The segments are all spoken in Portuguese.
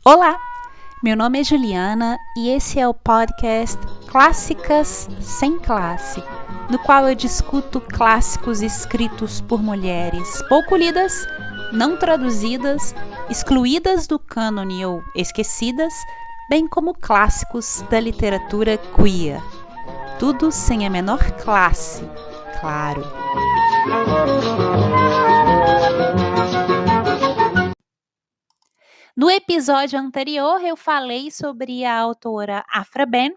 Olá, meu nome é Juliana e esse é o podcast Clássicas Sem Classe, no qual eu discuto clássicos escritos por mulheres pouco lidas, não traduzidas, excluídas do cânone ou esquecidas, bem como clássicos da literatura queer. Tudo sem a menor classe, claro. No episódio anterior, eu falei sobre a autora Afra Ben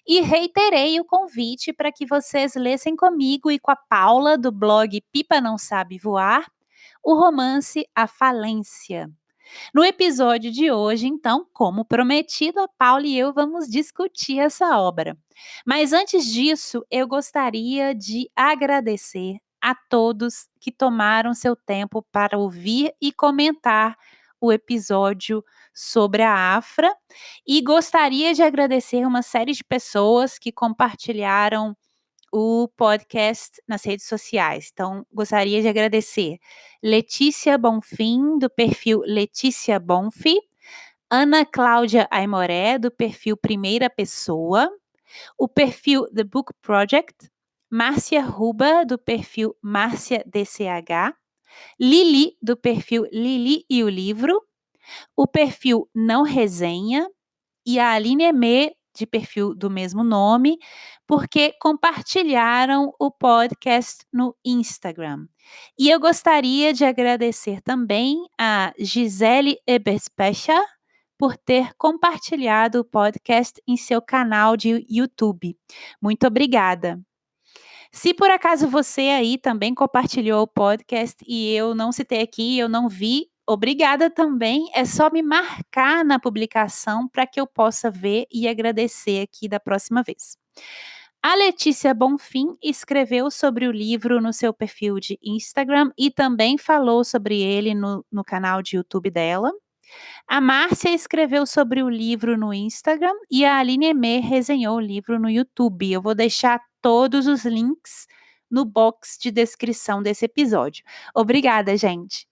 e reiterei o convite para que vocês lessem comigo e com a Paula, do blog Pipa Não Sabe Voar, o romance A Falência. No episódio de hoje, então, como prometido, a Paula e eu vamos discutir essa obra. Mas antes disso, eu gostaria de agradecer a todos que tomaram seu tempo para ouvir e comentar o episódio sobre a Afra e gostaria de agradecer uma série de pessoas que compartilharam o podcast nas redes sociais. Então, gostaria de agradecer Letícia Bonfim, do perfil Letícia Bonfi, Ana Cláudia Aimoré, do perfil Primeira Pessoa, o perfil The Book Project, Márcia Ruba, do perfil Márcia DCH, Lili, do perfil Lili e o Livro, o perfil Não Resenha e a Aline Emê, de perfil do mesmo nome, porque compartilharam o podcast no Instagram. E eu gostaria de agradecer também a Gisele Eberspecher por ter compartilhado o podcast em seu canal de YouTube. Muito obrigada. Se por acaso você aí também compartilhou o podcast e eu não citei aqui, eu não vi, obrigada também. É só me marcar na publicação para que eu possa ver e agradecer aqui da próxima vez. A Letícia Bonfim escreveu sobre o livro no seu perfil de Instagram e também falou sobre ele no canal de YouTube dela. A Márcia escreveu sobre o livro no Instagram e a Aline Emê resenhou o livro no YouTube. Eu vou deixar todos os links no box de descrição desse episódio. Obrigada, gente.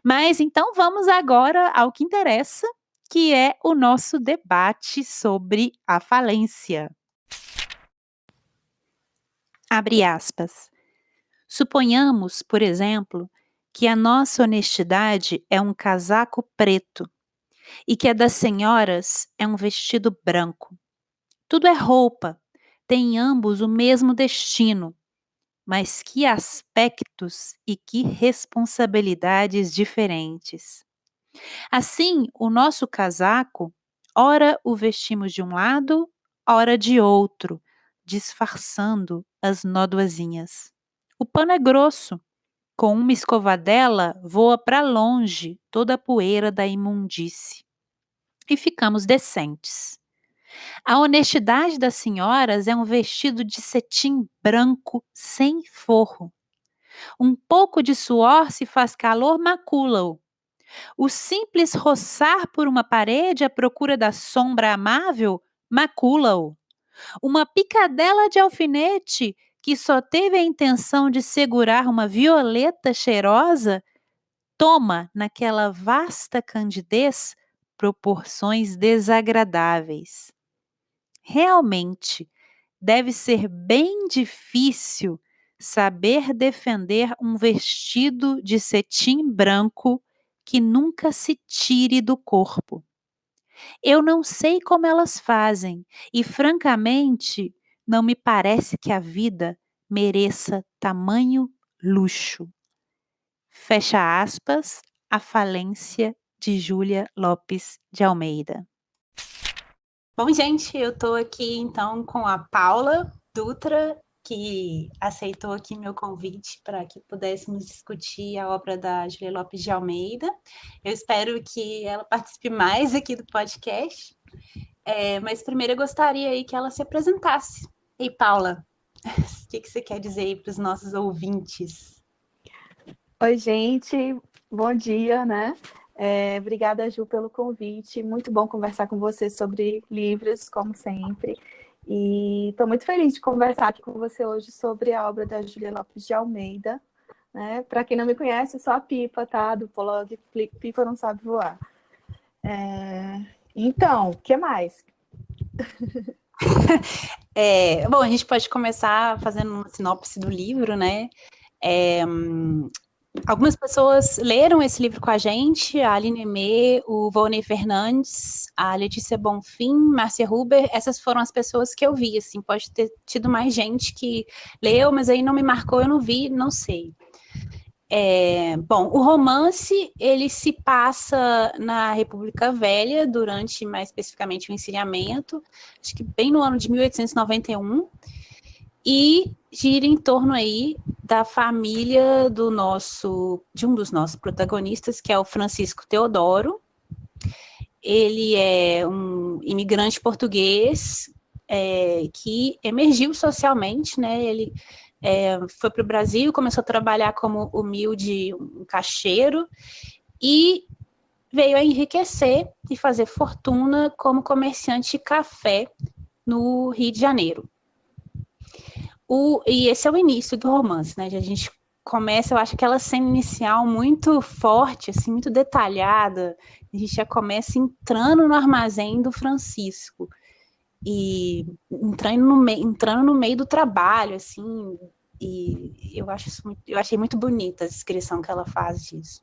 Mas então vamos agora ao que interessa, que é o nosso debate sobre a falência. Abre aspas. Suponhamos, por exemplo, que a nossa honestidade é um casaco preto e que a das senhoras é um vestido branco. Tudo é roupa, tem ambos o mesmo destino, mas que aspectos e que responsabilidades diferentes. Assim, o nosso casaco, ora o vestimos de um lado, ora de outro, disfarçando as nódoazinhas. O pano é grosso. Com uma escovadela, voa para longe toda a poeira da imundície. E ficamos decentes. A honestidade das senhoras é um vestido de cetim branco sem forro. Um pouco de suor se faz calor, macula-o. O simples roçar por uma parede à procura da sombra amável, macula-o. Uma picadela de alfinete que só teve a intenção de segurar uma violeta cheirosa, toma naquela vasta candidez proporções desagradáveis. Realmente, deve ser bem difícil saber defender um vestido de cetim branco que nunca se tire do corpo. Eu não sei como elas fazem e, francamente, não me parece que a vida mereça tamanho luxo. Fecha aspas, A Falência, de Júlia Lopes de Almeida. Bom, gente, eu estou aqui então com a Paula Dutra, que aceitou aqui meu convite para que pudéssemos discutir a obra da Júlia Lopes de Almeida. Eu espero que ela participe mais aqui do podcast, mas primeiro eu gostaria aí que ela se apresentasse. Ei, Paula, o que você quer dizer aí para os nossos ouvintes? Oi, gente, bom dia, né? Obrigada, Ju, pelo convite. Muito bom conversar com você sobre livros, como sempre. E estou muito feliz de conversar aqui com você hoje sobre a obra da Júlia Lopes de Almeida, né? Para quem não me conhece, eu sou a Pipa, tá? Do blog Pipa Não Sabe Voar. Então, o que mais? Bom, a gente pode começar fazendo uma sinopse do livro, né? Algumas pessoas leram esse livro com a gente, a Aline Emê, o Volney Fernandes, a Letícia Bonfim, Márcia Huber, essas foram as pessoas que eu vi, assim, pode ter tido mais gente que leu, mas aí não me marcou, eu não vi, não sei. Bom, o romance, ele se passa na República Velha, durante, mais especificamente, o encilhamento, acho que bem no ano de 1891, e gira em torno aí da família de um dos nossos protagonistas, que é o Francisco Teodoro. Ele é um imigrante português que emergiu socialmente, né? Ele foi para o Brasil, começou a trabalhar como humilde, um caixeiro, e veio a enriquecer e fazer fortuna como comerciante de café no Rio de Janeiro. E esse é o início do romance, né? A gente começa, eu acho, aquela cena inicial muito forte, assim, muito detalhada. A gente já começa entrando no armazém do Francisco e entrando no meio do trabalho, assim. E eu achei muito bonita a descrição que ela faz disso.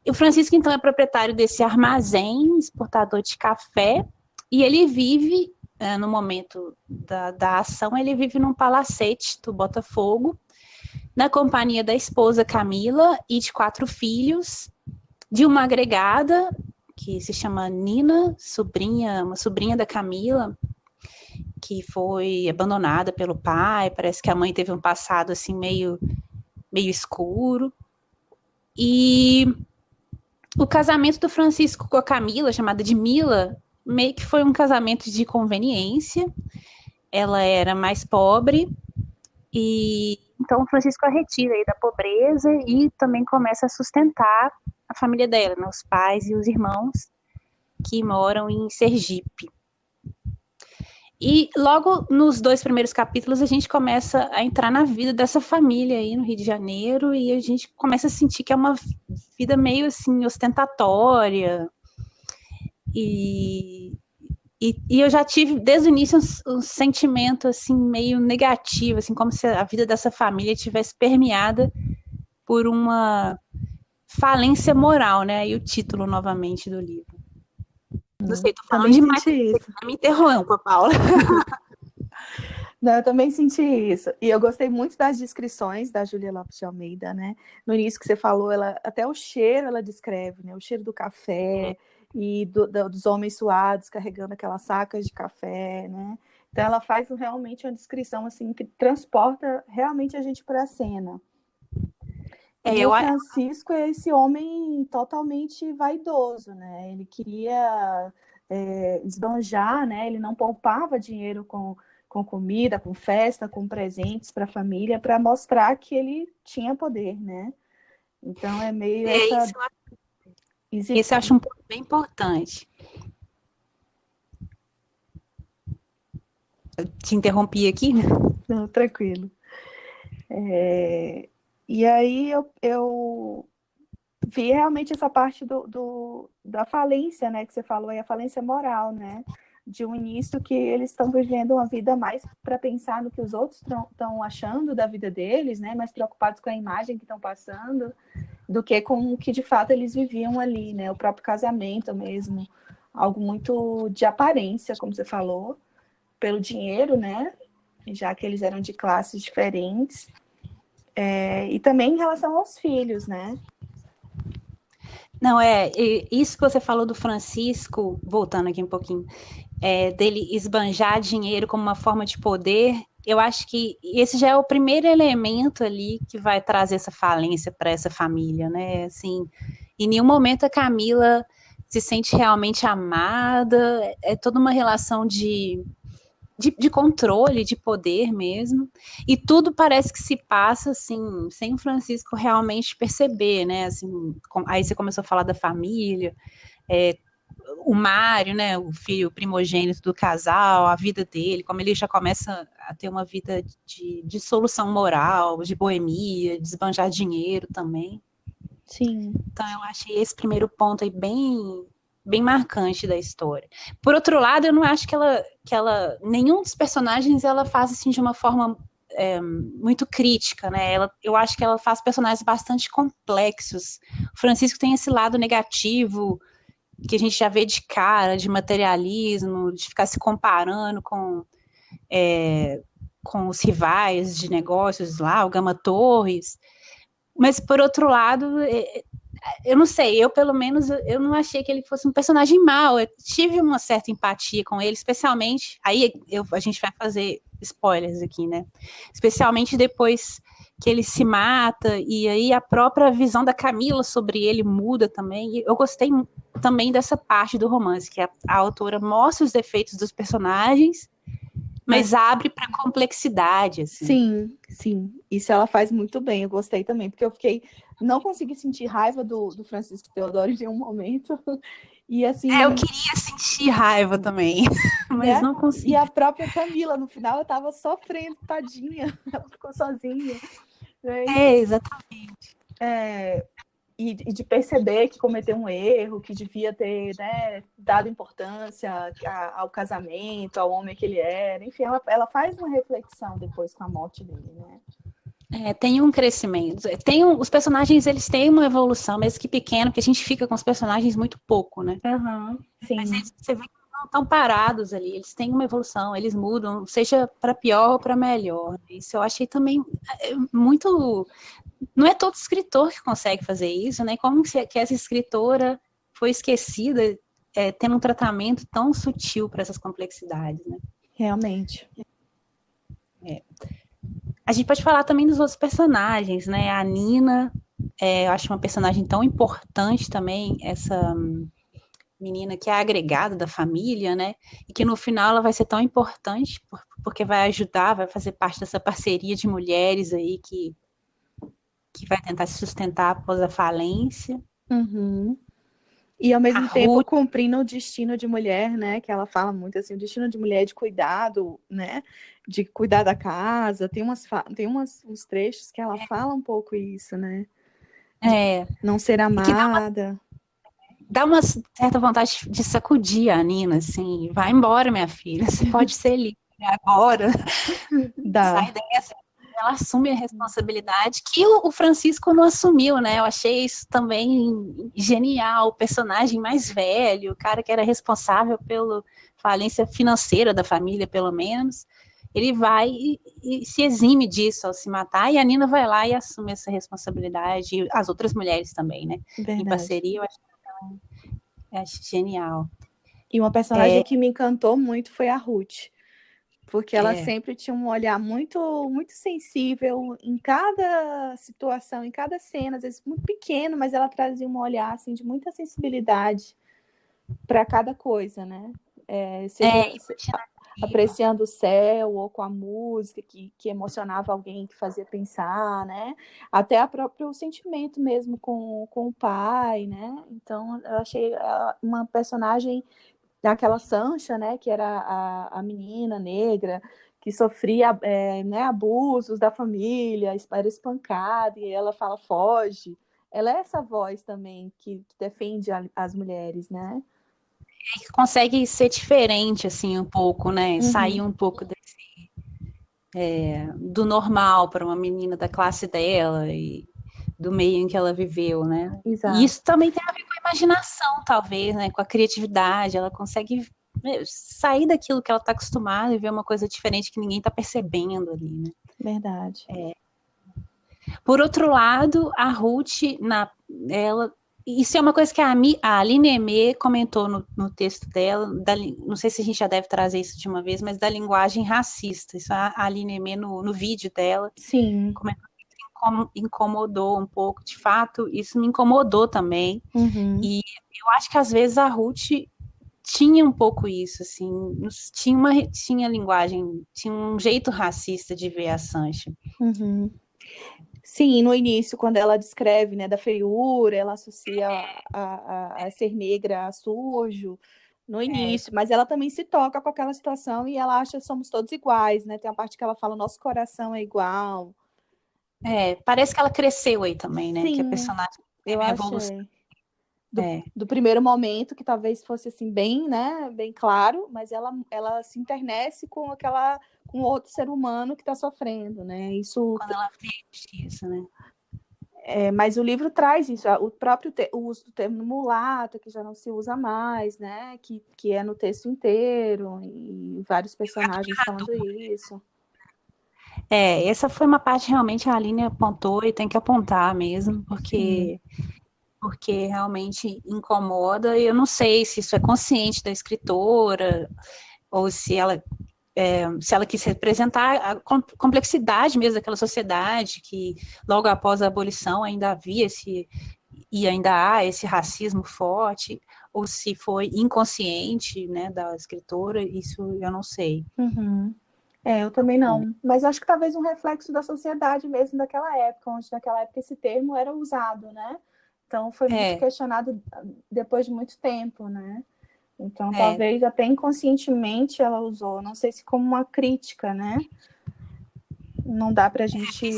E o Francisco, então, é proprietário desse armazém, exportador de café, e ele vive, no momento da ação, ele vive num palacete do Botafogo, na companhia da esposa Camila e de 4 filhos, de uma agregada, que se chama Nina, uma sobrinha da Camila, que foi abandonada pelo pai, parece que a mãe teve um passado assim meio escuro. E o casamento do Francisco com a Camila, chamada de Mila, meio que foi um casamento de conveniência. Ela era mais pobre e então o Francisco a retira aí da pobreza e também começa a sustentar a família dela, né, os pais e os irmãos que moram em Sergipe. E logo nos 2 primeiros capítulos a gente começa a entrar na vida dessa família aí no Rio de Janeiro e a gente começa a sentir que é uma vida meio assim ostentatória e eu já tive desde o início um sentimento assim meio negativo, assim como se a vida dessa família tivesse permeada por uma falência moral, né? E o título novamente do livro. Não sei, tô falando Também demais. senti isso. Me interrompa, Paula. Não, eu também senti isso. E eu gostei muito das descrições da Júlia Lopes de Almeida, né? No início que você falou, até o cheiro ela descreve, né? O cheiro do café e dos homens suados carregando aquelas sacas de café, né? Então ela faz realmente uma descrição assim que transporta realmente a gente para a cena. E o Francisco é esse homem totalmente vaidoso, né? Ele queria esbanjar, né? Ele não poupava dinheiro com comida, com festa, com presentes para a família, para mostrar que ele tinha poder, né? Então é meio essa... Esse eu acho um ponto bem importante. Eu te interrompi aqui? Não, tranquilo. E aí eu vi realmente essa parte da falência, né? Que você falou aí, a falência moral, né? De um início que eles estão vivendo uma vida mais para pensar no que os outros estão achando da vida deles, né? Mais preocupados com a imagem que estão passando do que com o que de fato eles viviam ali, né? O próprio casamento mesmo, algo muito de aparência, como você falou, pelo dinheiro, né? Já que eles eram de classes diferentes. E também em relação aos filhos, né? Não, isso que você falou do Francisco, voltando aqui um pouquinho, dele esbanjar dinheiro como uma forma de poder, eu acho que esse já é o primeiro elemento ali que vai trazer essa falência para essa família, né? Assim, em nenhum momento a Camila se sente realmente amada, é toda uma relação de controle, de poder mesmo, e tudo parece que se passa, assim, sem o Francisco realmente perceber, né, assim, aí você começou a falar da família, o Mário, né, o filho primogênito do casal, a vida dele, como ele já começa a ter uma vida de dissolução moral, de boemia, desbanjar dinheiro também. Sim. Então eu achei esse primeiro ponto aí bem marcante da história. Por outro lado, eu não acho que nenhum dos personagens ela faz assim de uma forma muito crítica, né? Eu acho que ela faz personagens bastante complexos. O Francisco tem esse lado negativo que a gente já vê de cara, de materialismo, de ficar se comparando com os rivais de negócios lá, o Gama Torres. Mas, por outro lado, eu não sei, eu pelo menos, eu não achei que ele fosse um personagem mau, eu tive uma certa empatia com ele, especialmente, aí a gente vai fazer spoilers aqui, né, especialmente depois que ele se mata, e aí a própria visão da Camila sobre ele muda também, e eu gostei também dessa parte do romance, que a autora mostra os defeitos dos personagens, mas abre para complexidade, assim. Sim, isso ela faz muito bem, eu gostei também, porque não consegui sentir raiva do Francisco Teodoro em nenhum momento, e assim... eu queria sentir raiva também, mas não consegui. E a própria Camila, no final, eu tava sofrendo, tadinha, ela ficou sozinha. Exatamente. E de perceber que cometeu um erro, que devia ter, né, dado importância ao casamento, ao homem que ele era. Enfim, ela faz uma reflexão depois com a morte dele, né? Tem um crescimento. Os personagens, eles têm uma evolução, mesmo que pequena, porque a gente fica com os personagens muito pouco, né? Sim. Mas você vê que não estão parados ali, eles têm uma evolução, eles mudam, seja para pior ou para melhor. Isso eu achei também muito... Não é todo escritor que consegue fazer isso, né? Como que essa escritora foi esquecida, tendo um tratamento tão sutil para essas complexidades, né? Realmente. A gente pode falar também dos outros personagens, né? A Nina, eu acho uma personagem tão importante também, essa menina que é agregada da família, né? E que no final ela vai ser tão importante porque vai ajudar, vai fazer parte dessa parceria de mulheres aí que vai tentar se sustentar após a falência. E ao mesmo tempo cumprindo o destino de mulher, né? Que ela fala muito assim, o destino de mulher de cuidado, né? De cuidar da casa. Tem uns trechos que ela fala um pouco isso, né? Não ser amada. Dá uma certa vontade de sacudir a Nina, assim, vai embora, minha filha, você pode ser livre agora. Sai dessa. Ela assume a responsabilidade que o Francisco não assumiu, né? Eu achei isso também genial. O personagem mais velho, o cara que era responsável pela falência financeira da família, pelo menos, ele vai e se exime disso ao se matar, e a Nina vai lá e assume essa responsabilidade, e as outras mulheres também, né? Verdade. Em parceria, eu acho genial. E uma personagem que me encantou muito foi a Ruth. Porque ela sempre tinha um olhar muito, muito sensível em cada situação, em cada cena, às vezes muito pequeno, mas ela trazia um olhar assim, de muita sensibilidade para cada coisa, né? Apreciando o céu ou com a música que emocionava alguém, que fazia pensar, né? Até o próprio sentimento mesmo com o pai, né? Então, eu achei uma personagem daquela Sancha, né, que era a menina negra que sofria né, abusos da família, era espancada, e ela fala, foge. Ela é essa voz também que defende as mulheres, né? Que consegue ser diferente, assim, um pouco, né? Sair um pouco do normal para uma menina da classe dela e do meio em que ela viveu, né? Exato. E isso também tem a ver com a imaginação, talvez, né? Com a criatividade, ela consegue sair daquilo que ela está acostumada e ver uma coisa diferente que ninguém está percebendo ali, né? Verdade. Por outro lado, a Ruth, isso é uma coisa que a Aline Emê comentou no texto dela, não sei se a gente já deve trazer isso de uma vez, mas da linguagem racista. Isso a Aline Emê no vídeo dela. Sim. Comentou que incomodou um pouco. De fato, isso me incomodou também. E eu acho que às vezes a Ruth tinha um pouco isso, assim, tinha linguagem, tinha um jeito racista de ver a Sancha. Sim, no início, quando ela descreve, né, da feiura, ela associa a ser negra a sujo, no É, início, mas ela também se toca com aquela situação e ela acha que somos todos iguais, né? Tem a parte que ela fala, nosso coração é igual. parece que ela cresceu aí também, né? Que a Sim, personagem eu teve uma evolução. achei. É, Do primeiro momento, que talvez fosse assim, bem, né, bem claro, mas ela se internece com outro ser humano que está sofrendo, né? Isso. quando ela vê a justiça, né? Mas o livro traz isso, o próprio o uso do termo mulata, que já não se usa mais, né? Que é no texto inteiro, e vários personagens falando isso. Essa foi uma parte realmente a Aline apontou e tem que apontar mesmo, porque realmente incomoda, e eu não sei se isso é consciente da escritora, ou se ela quis representar a complexidade mesmo daquela sociedade, que logo após a abolição ainda havia e ainda há esse racismo forte, ou se foi inconsciente, né, da escritora, isso eu não sei. Uhum. Eu também não. Mas acho que talvez um reflexo da sociedade mesmo daquela época, onde naquela época esse termo era usado, né? Então foi muito questionado depois de muito tempo, né? Então talvez até inconscientemente ela usou, não sei se como uma crítica, né? Não dá pra gente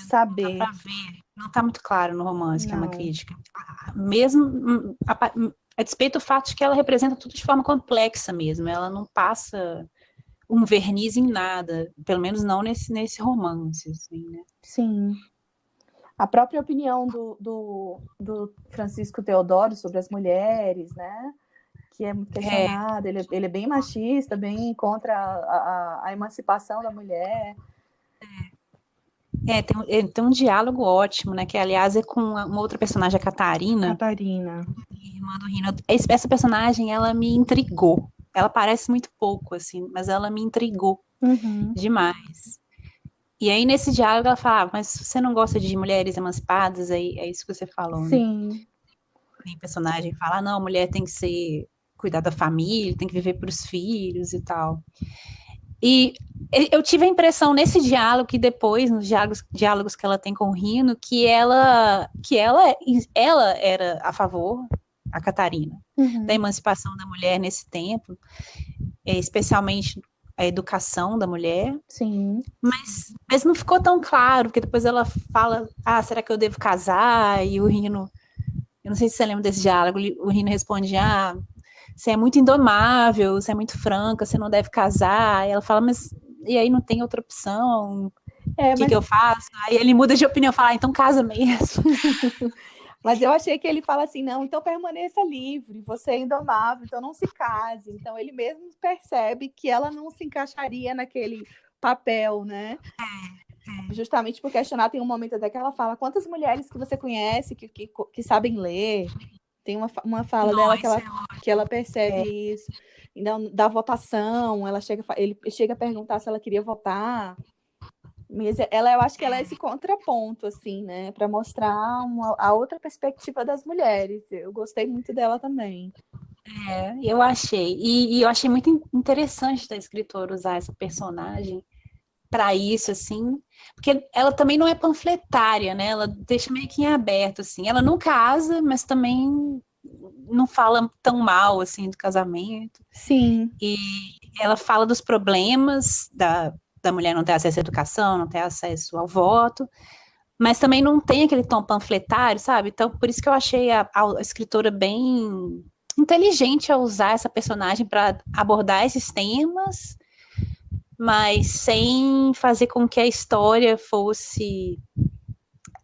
saber. Não dá pra ver, não tá muito claro no romance que é uma Não. crítica. Mesmo a despeito do fato de que ela representa tudo de forma complexa mesmo, ela não passa um verniz em nada, pelo menos não nesse romance, assim, né? Sim. A própria opinião do Francisco Teodoro sobre as mulheres, né? Que é muito questionado. Ele é bem machista, bem contra a emancipação da mulher. Tem um diálogo ótimo, né? Que, aliás, é com uma outra personagem, a Catarina, Catarina. irmã do Rino. Essa personagem, ela me intrigou. Ela parece muito pouco, assim, mas ela me intrigou demais. E aí, nesse diálogo, ela fala, mas você não gosta de mulheres emancipadas? Aí, é isso que você falou, né? Sim. Tem personagem que fala, não, a mulher tem que cuidar da família, tem que viver para os filhos e tal. E eu tive a impressão nesse diálogo que depois, nos diálogos que ela tem com o Rino, que ela era a favor, a Catarina, da emancipação da mulher nesse tempo, especialmente a educação da mulher. Sim. Mas não ficou tão claro, porque depois ela fala, será que eu devo casar? E o Rino, eu não sei se você lembra desse diálogo, o Rino responde, você é muito indomável, você é muito franca, você não deve casar. E ela fala, mas e aí não tem outra opção? O que eu faço? Aí ele muda de opinião, fala, então casa mesmo. Mas eu achei que ele fala assim, não, então permaneça livre, você é indomável, então não se case. Então ele mesmo percebe que ela não se encaixaria naquele papel, né? Justamente por questionar, tem um momento até que ela fala, quantas mulheres que você conhece que sabem ler? Tem uma fala dela que ela percebe isso. Então, da votação, ele chega a perguntar se ela queria votar. Mas eu acho que ela é esse contraponto, assim, né? Para mostrar a outra perspectiva das mulheres. Eu gostei muito dela também. Eu achei. E eu achei muito interessante da escritora usar essa personagem para isso, assim, porque ela também não é panfletária, né? Ela deixa meio que em aberto, assim. Ela não casa, mas também não fala tão mal, assim, do casamento. Sim. E ela fala dos problemas da mulher não ter acesso à educação, não ter acesso ao voto, mas também não tem aquele tom panfletário, sabe? Então, por isso que eu achei a escritora bem inteligente ao usar essa personagem para abordar esses temas, mas sem fazer com que a história fosse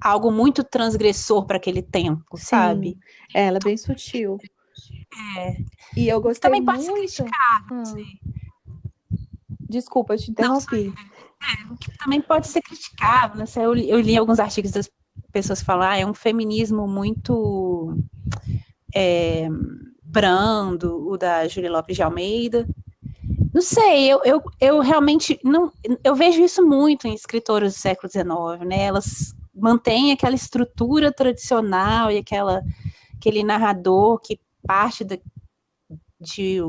algo muito transgressor para aquele tempo, Sim. sabe? Ela é bem sutil. E eu gostei também pode muito. ser criticado. Desculpa, eu te interrompi. Também pode ser criticado, né? Eu li alguns artigos das pessoas falar, é um feminismo muito brando, o da Júlia Lopes de Almeida. Não sei, eu realmente não. Eu vejo isso muito em escritoras do século XIX, né? Elas mantêm aquela estrutura tradicional e aquele narrador que parte de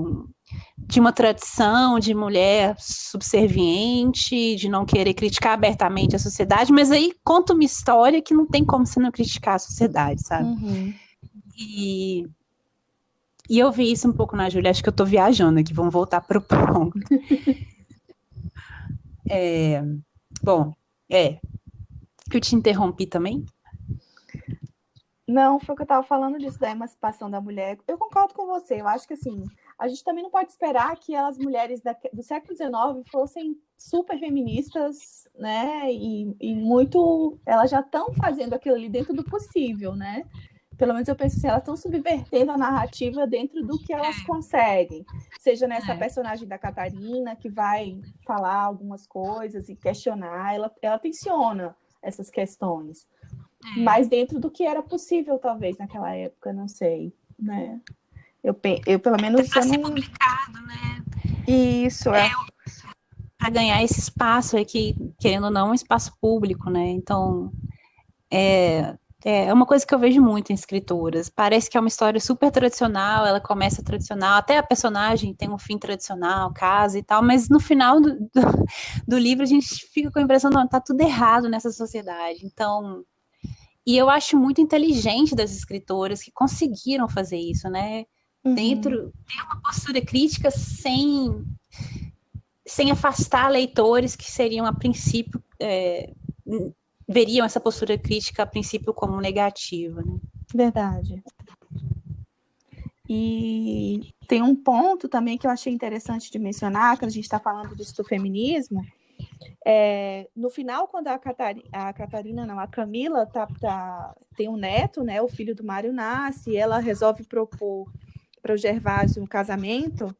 uma tradição de mulher subserviente, de não querer criticar abertamente a sociedade, mas aí conta uma história que não tem como você não criticar a sociedade, sabe? Uhum. E eu vi isso um pouco na Júlia, acho que eu tô viajando aqui, vamos voltar pro ponto. Bom, que eu te interrompi também? Não, foi o que eu estava falando disso, da emancipação da mulher. Eu concordo com você. Eu acho que, assim, a gente também não pode esperar que as mulheres do século XIX fossem super feministas, né? E muito... Elas já estão fazendo aquilo ali dentro do possível, né? Pelo menos eu penso assim, elas estão subvertendo a narrativa dentro do que elas conseguem. Seja nessa personagem da Catarina, que vai falar algumas coisas e questionar. Ela tensiona essas questões. Mas dentro do que era possível, talvez, naquela época, não sei, né? Eu pelo menos, Para ser publicado, né? Isso, para ganhar esse espaço aqui, querendo ou não, um espaço público, né? Então, é uma coisa que eu vejo muito em escritoras. Parece que é uma história super tradicional, ela começa tradicional, até a personagem tem um fim tradicional, casa e tal, mas no final do livro a gente fica com a impressão, não, tá tudo errado nessa sociedade. Então, e eu acho muito inteligente das escritoras que conseguiram fazer isso, né? Tem uma postura crítica sem afastar leitores que seriam, a princípio, veriam essa postura crítica, a princípio, como negativa. Né? Verdade. E tem um ponto também que eu achei interessante de mencionar, quando a gente está falando disso do feminismo, no final, quando a Camila tem um neto, né, o filho do Mário nasce, e ela resolve propor para o Gervásio um casamento,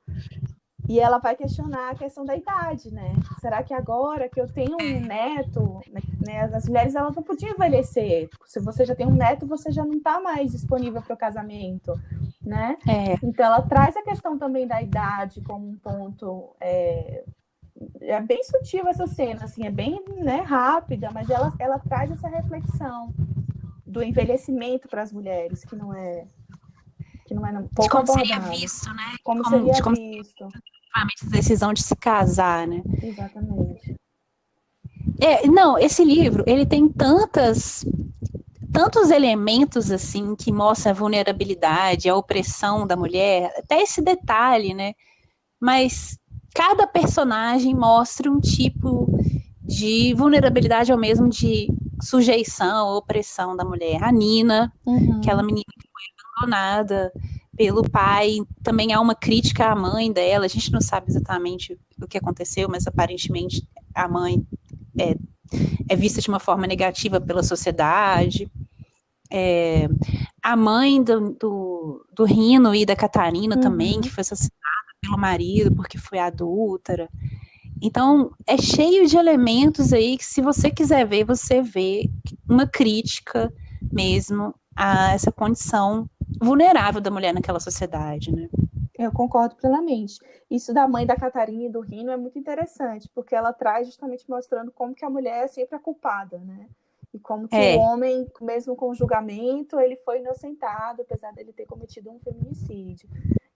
e ela vai questionar a questão da idade, né? Será que agora que eu tenho um neto, né, as mulheres elas não podiam envelhecer? Se você já tem um neto, você já não está mais disponível para o casamento, né? Então ela traz a questão também da idade como um ponto. É bem sutil essa cena, assim, é bem, né, rápida, mas ela traz essa reflexão do envelhecimento para as mulheres, que não é pouco como abordado. Seria visto, né? Como seria visto. A decisão de se casar, né? Exatamente. Não, esse livro, ele tem tantos elementos, assim, que mostram a vulnerabilidade, a opressão da mulher, até esse detalhe, né? Mas cada personagem mostra um tipo de vulnerabilidade, ou mesmo de sujeição, opressão da mulher. A Nina, aquela menina que foi abandonada pelo pai, também há uma crítica à mãe dela, a gente não sabe exatamente o que aconteceu, mas aparentemente a mãe é vista de uma forma negativa pela sociedade. A mãe do Rino e da Catarina também, que foi assassinada pelo marido porque foi adúltera. Então, é cheio de elementos aí que, se você quiser ver, você vê uma crítica mesmo a essa condição vulnerável da mulher naquela sociedade, né? Eu concordo plenamente. Isso da mãe da Catarina e do Rino é muito interessante, porque ela traz justamente mostrando como que a mulher é sempre a culpada, né? E como que o homem, mesmo com o julgamento, ele foi inocentado, apesar dele ter cometido um feminicídio.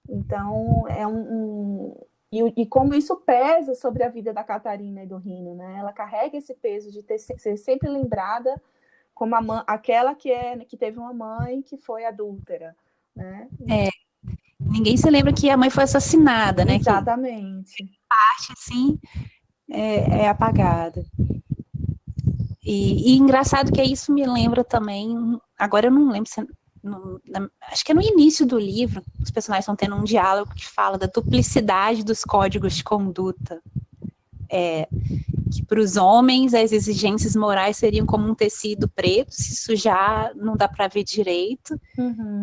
Então, E como isso pesa sobre a vida da Catarina e do Rino, né? Ela carrega esse peso de ser sempre lembrada como aquela que teve uma mãe que foi adúltera, né? Ninguém se lembra que a mãe foi assassinada, né? Exatamente. Que parte, assim, é apagada. E engraçado que isso me lembra também, agora eu não lembro se acho que é no início do livro, os personagens estão tendo um diálogo que fala da duplicidade dos códigos de conduta. Que para os homens as exigências morais seriam como um tecido preto, se sujar não dá para ver direito.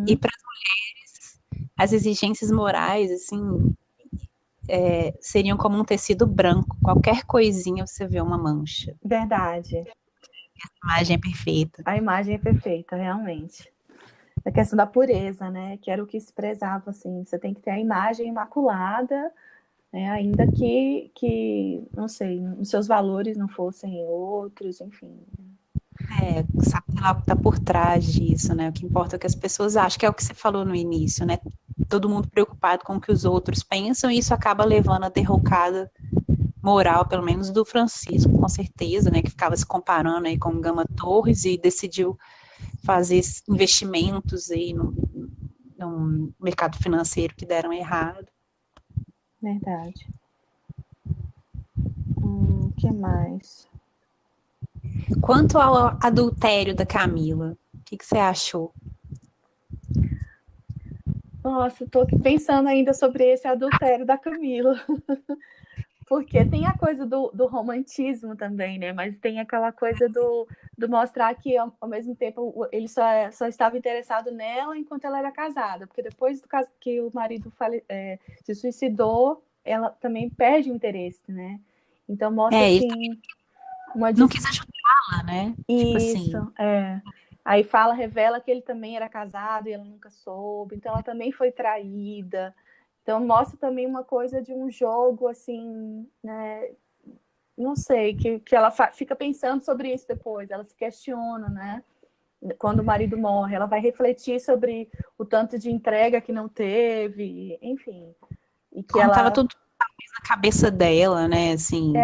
E para as mulheres as exigências morais, assim, seriam como um tecido branco. Qualquer coisinha você vê uma mancha. Verdade. A imagem é perfeita. A imagem é perfeita, realmente. A questão da pureza, né? Que era o que se prezava, assim. Você tem que ter a imagem imaculada, né? Ainda que, não sei, os seus valores não fossem outros, enfim. Sabe lá o que está por trás disso, né? O que importa é o que as pessoas acham, que é o que você falou no início, né? todo mundo preocupado com o que os outros pensam, e isso acaba levando a derrocada moral, pelo menos do Francisco, com certeza, né, que ficava se comparando aí com Gama Torres e decidiu fazer investimentos aí no mercado financeiro que deram errado. Verdade. O que mais? Quanto ao adultério da Camila, o que você achou? Nossa, tô aqui pensando ainda sobre esse adultério da Camila. Porque tem a coisa do romantismo também, né? Mas tem aquela coisa do mostrar que, ao mesmo tempo, ele só estava interessado nela enquanto ela era casada. Porque depois que o marido se suicidou, ela também perde o interesse, né? Então mostra, assim... Não quis ajudá-la, né? Tipo Isso, assim. Aí revela que ele também era casado e ela nunca soube. Então ela também foi traída. Então mostra também uma coisa de um jogo, assim, né? Não sei, que ela fica pensando sobre isso depois. Ela se questiona, né? Quando o marido morre, ela vai refletir sobre o tanto de entrega que não teve, enfim. E que Como tava tudo na cabeça dela, né? Assim.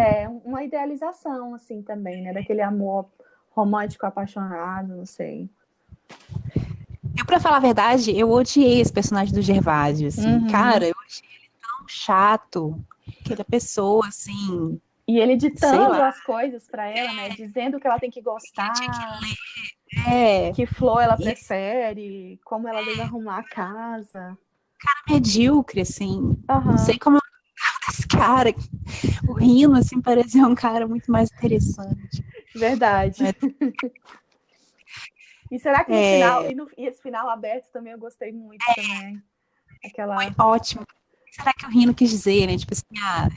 Uma idealização, assim, também, né? Daquele amor romântico, apaixonado, não sei. Pra falar a verdade, eu odiei esse personagem do Gervásio, assim. Cara, eu achei ele tão chato. Aquela pessoa, assim... E ele ditando as coisas pra ela, né? Dizendo que ela tem que gostar, que flor ela prefere, como ela deve arrumar a casa. Cara medíocre, assim. Não sei como esse cara. O Rino, assim, parecia um cara muito mais interessante. Verdade. E será que no final... E esse final aberto também eu gostei muito também. Foi ótimo. Será que o Rino quis dizer, né? Tipo assim,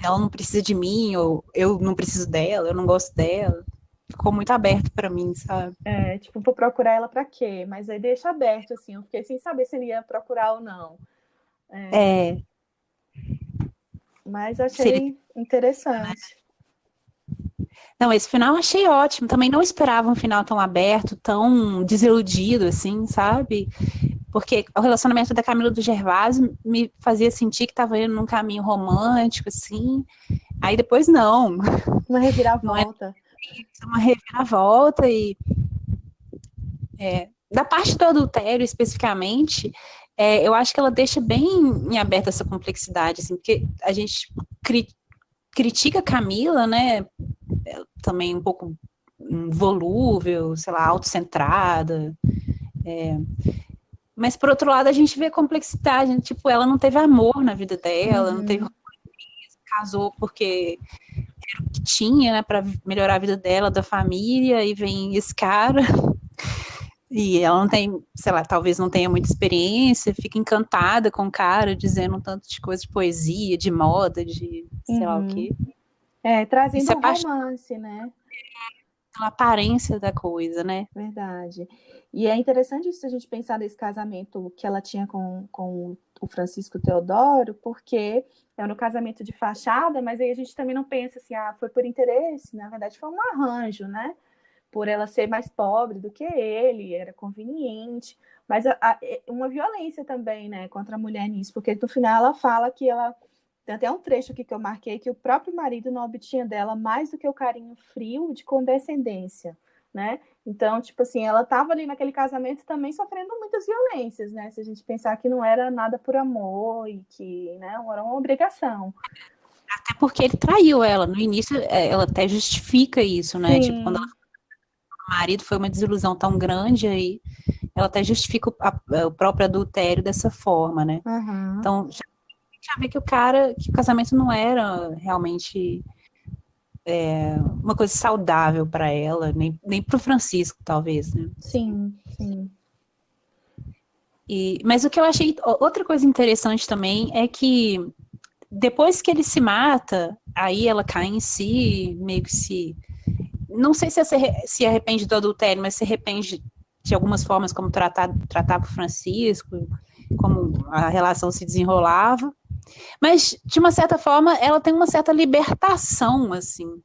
ela não precisa de mim, ou eu não preciso dela, eu não gosto dela. Ficou muito aberto pra mim, sabe? Tipo, vou procurar ela pra quê? Mas aí deixa aberto, assim. Eu fiquei sem saber se ele ia procurar ou não. Mas achei interessante. Não, esse final eu achei ótimo. Também não esperava um final tão aberto, tão desiludido, assim, sabe? Porque o relacionamento da Camila do Gervásio me fazia sentir que estava indo num caminho romântico, assim. Aí depois não. Uma reviravolta. Uma reviravolta e... da parte do adultério, especificamente, eu acho que ela deixa bem em aberto essa complexidade, assim, porque a gente critica a Camila, né? Também um pouco volúvel, sei lá, autocentrada. Mas, por outro lado, a gente vê a complexidade. Né? Tipo, ela não teve amor na vida dela, não teve casou porque era o que tinha, né, para melhorar a vida dela, da família, e vem esse cara. E ela não tem, sei lá, talvez não tenha muita experiência, fica encantada com o cara, dizendo um tanto de coisa de poesia, de moda, de sei lá o quê. Trazendo um romance, né? Pela aparência da coisa, né? Verdade. E é interessante isso a gente pensar nesse casamento que ela tinha com o Francisco Teodoro, porque é um casamento de fachada, mas aí a gente também não pensa assim, foi por interesse, na verdade foi um arranjo, né? Por ela ser mais pobre do que ele, era conveniente, mas uma violência também, né, contra a mulher nisso, porque no final ela fala que ela, tem até um trecho aqui que eu marquei, que o próprio marido não obtinha dela mais do que o carinho frio de condescendência, né, então, tipo assim, ela estava ali naquele casamento também sofrendo muitas violências, né, se a gente pensar que não era nada por amor e que, né, era uma obrigação. Até porque ele traiu ela, no início ela até justifica isso, né, Sim. tipo, quando ela o marido foi uma desilusão tão grande, aí ela até justifica o próprio adultério dessa forma, né? Então, já vê que o casamento não era realmente uma coisa saudável para ela, nem para o Francisco, talvez, né? Sim. Mas o que eu achei, outra coisa interessante também é que depois que ele se mata, aí ela cai em si, meio que não sei se se arrepende do adultério, mas se arrepende de algumas formas como tratava o Francisco, como a relação se desenrolava. Mas, de uma certa forma, ela tem uma certa libertação, assim.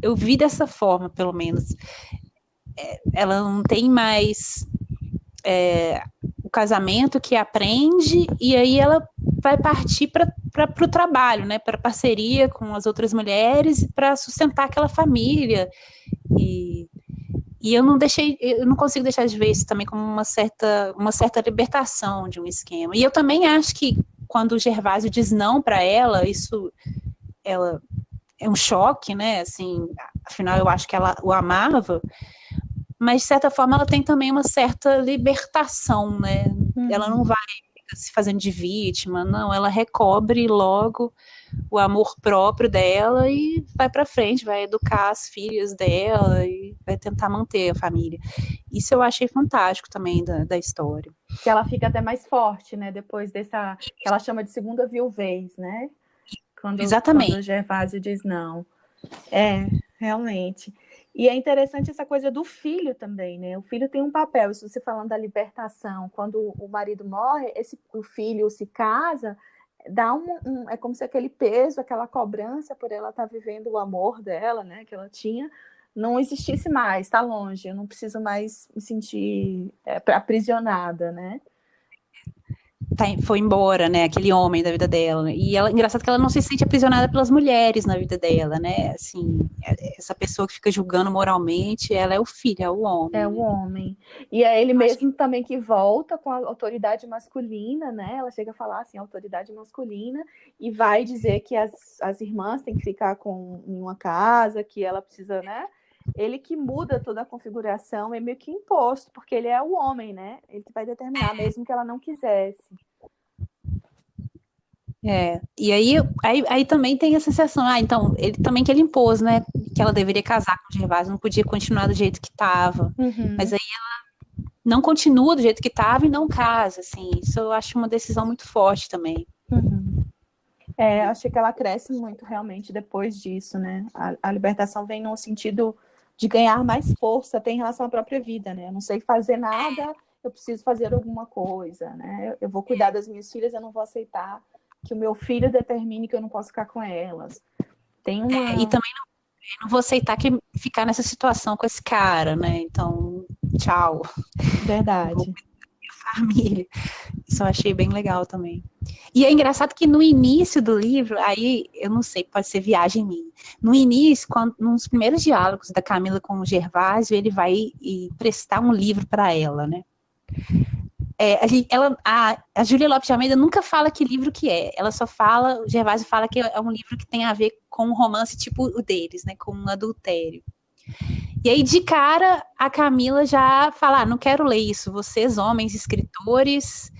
Eu vi dessa forma, pelo menos. Ela não tem mais casamento, que aprende, e aí ela vai partir para o trabalho, né? Para parceria com as outras mulheres, para sustentar aquela família. E eu não consigo deixar de ver isso também como uma certa libertação de um esquema. E eu também acho que quando o Gervásio diz não para ela é um choque, né? Assim, afinal, eu acho que ela o amava, mas de certa forma ela tem também uma certa libertação, né? Ela não vai se fazendo de vítima, não, ela recobre logo o amor próprio dela e vai para frente, vai educar as filhas dela e vai tentar manter a família. Isso eu achei fantástico também da história. Que ela fica até mais forte, né? Depois dessa, que ela chama de segunda viuvez, né? Exatamente. Quando o Gervásio diz não. Realmente. E é interessante essa coisa do filho também, né? O filho tem um papel, isso você falando da libertação, quando o marido morre, o filho se casa, dá é como se aquele peso, aquela cobrança por ela estar vivendo o amor dela, né, que ela tinha, não existisse mais, está longe, eu não preciso mais me sentir aprisionada, né? Foi embora, né, aquele homem da vida dela, e ela, engraçado que ela não se sente aprisionada pelas mulheres na vida dela, né, assim, essa pessoa que fica julgando moralmente, ela é o filho, é o homem. É o homem, e é ele mesmo também que volta com a autoridade masculina, né, ela chega a falar assim, autoridade masculina, e vai dizer que as irmãs têm que ficar em uma casa, que ela precisa, né, ele que muda toda a configuração, é meio que imposto, porque ele é o homem, né? Ele que vai determinar, mesmo que ela não quisesse. E aí também tem a sensação, então, ele também que ele impôs, né? Que ela deveria casar com o Gervásio, não podia continuar do jeito que estava. Mas aí ela não continua do jeito que estava e não casa, assim. Isso eu acho uma decisão muito forte também. Achei que ela cresce muito realmente depois disso, né? A libertação vem no sentido de ganhar mais força até em relação à própria vida, né? Eu não sei fazer nada, eu preciso fazer alguma coisa, né? Eu vou cuidar das minhas filhas, eu não vou aceitar que o meu filho determine que eu não posso ficar com elas. E também não vou aceitar ficar nessa situação com esse cara, né? Então, tchau. Verdade. Família. Isso eu achei bem legal também. E é engraçado que no início do livro, aí, eu não sei, pode ser viagem minha. No início, nos primeiros diálogos da Camila com o Gervásio, ele vai emprestar um livro para ela, né? A Júlia Lopes de Almeida nunca fala que livro que é. Ela só fala, o Gervásio fala que é um livro que tem a ver com um romance tipo o deles, né? Com um adultério. E aí, de cara, a Camila já fala, não quero ler isso. Vocês, homens, escritores,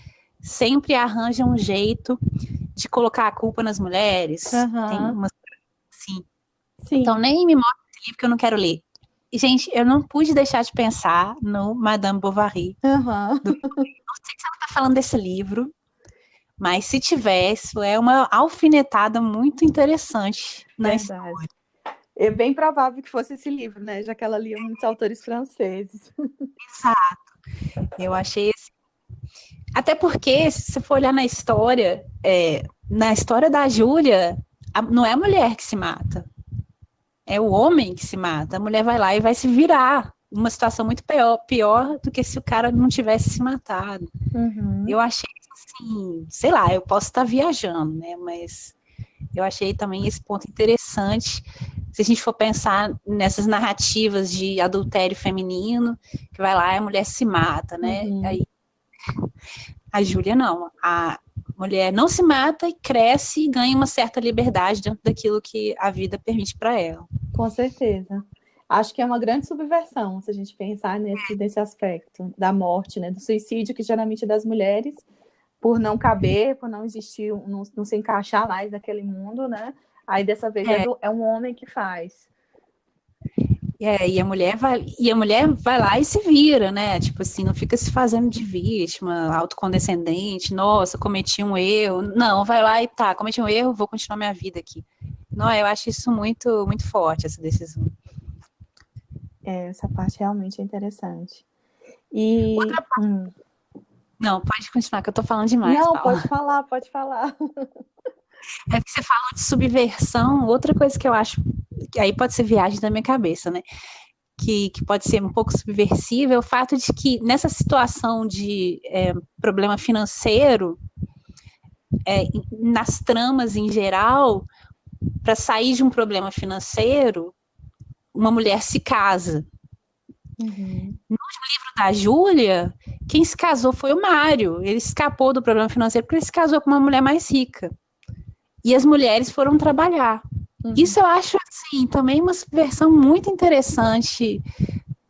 sempre arranjam um jeito de colocar a culpa nas mulheres. Tem umas assim. Sim. Então, nem me mostra esse livro que eu não quero ler. E, gente, eu não pude deixar de pensar no Madame Bovary. Não sei se ela está falando desse livro, mas se tivesse, é uma alfinetada muito interessante na história. É bem provável que fosse esse livro, né? Já que ela lia muitos autores franceses. Exato. Eu achei assim. Até porque, se você for olhar na história da Júlia, não é a mulher que se mata. É o homem que se mata. A mulher vai lá e vai se virar. Uma situação muito pior do que se o cara não tivesse se matado. Eu achei assim, sei lá, eu posso estar viajando, né? Mas eu achei também esse ponto interessante. Se a gente for pensar nessas narrativas de adultério feminino, que vai lá e a mulher se mata, né? Aí, a Júlia não. A mulher não se mata e cresce e ganha uma certa liberdade dentro daquilo que a vida permite para ela. Com certeza. Acho que é uma grande subversão, se a gente pensar nesse aspecto da morte, né? Do suicídio, que geralmente é das mulheres, por não caber, por não existir, não se encaixar mais naquele mundo, né? Aí, dessa vez, é um homem que faz. E a mulher vai lá e se vira, né? Tipo assim, não fica se fazendo de vítima, autocondescendente, nossa, cometi um erro. Não, vai lá e cometi um erro, vou continuar minha vida aqui. Não, eu acho isso muito, muito forte, essa decisão. Essa parte realmente é interessante. E... Outra parte... Não, pode continuar, que eu tô falando demais. Não, Paula. Pode falar. É que você falou de subversão, outra coisa que eu acho, que aí pode ser viagem da minha cabeça, né? que pode ser um pouco subversiva é o fato de que nessa situação de problema financeiro, nas tramas em geral, para sair de um problema financeiro, uma mulher se casa. Uhum. No livro da Júlia, quem se casou foi o Mário. Ele escapou do problema financeiro porque ele se casou com uma mulher mais rica. E as mulheres foram trabalhar. Uhum. Isso eu acho, assim, também uma subversão muito interessante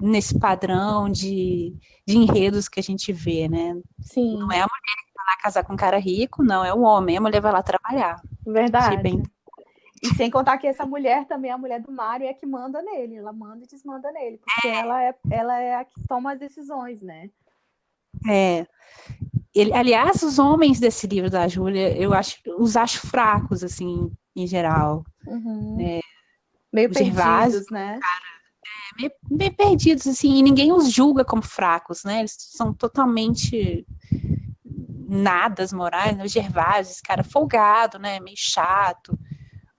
nesse padrão de enredos que a gente vê, né? Sim. Não é a mulher que vai lá casar com um cara rico, não, é o homem. A mulher vai lá trabalhar. Verdade. Bem... E sem contar que essa mulher também, a mulher do Mário, é que manda nele. Ela manda e desmanda nele. Porque ela é a que toma as decisões, né? Aliás, os homens desse livro da Júlia, os acho fracos, assim, em geral. Uhum. Meio Gervásio, perdidos, né? Meio perdidos, assim, e ninguém os julga como fracos, né? Eles são totalmente nadas morais, né? O Gervásio, esse cara folgado, né? Meio chato.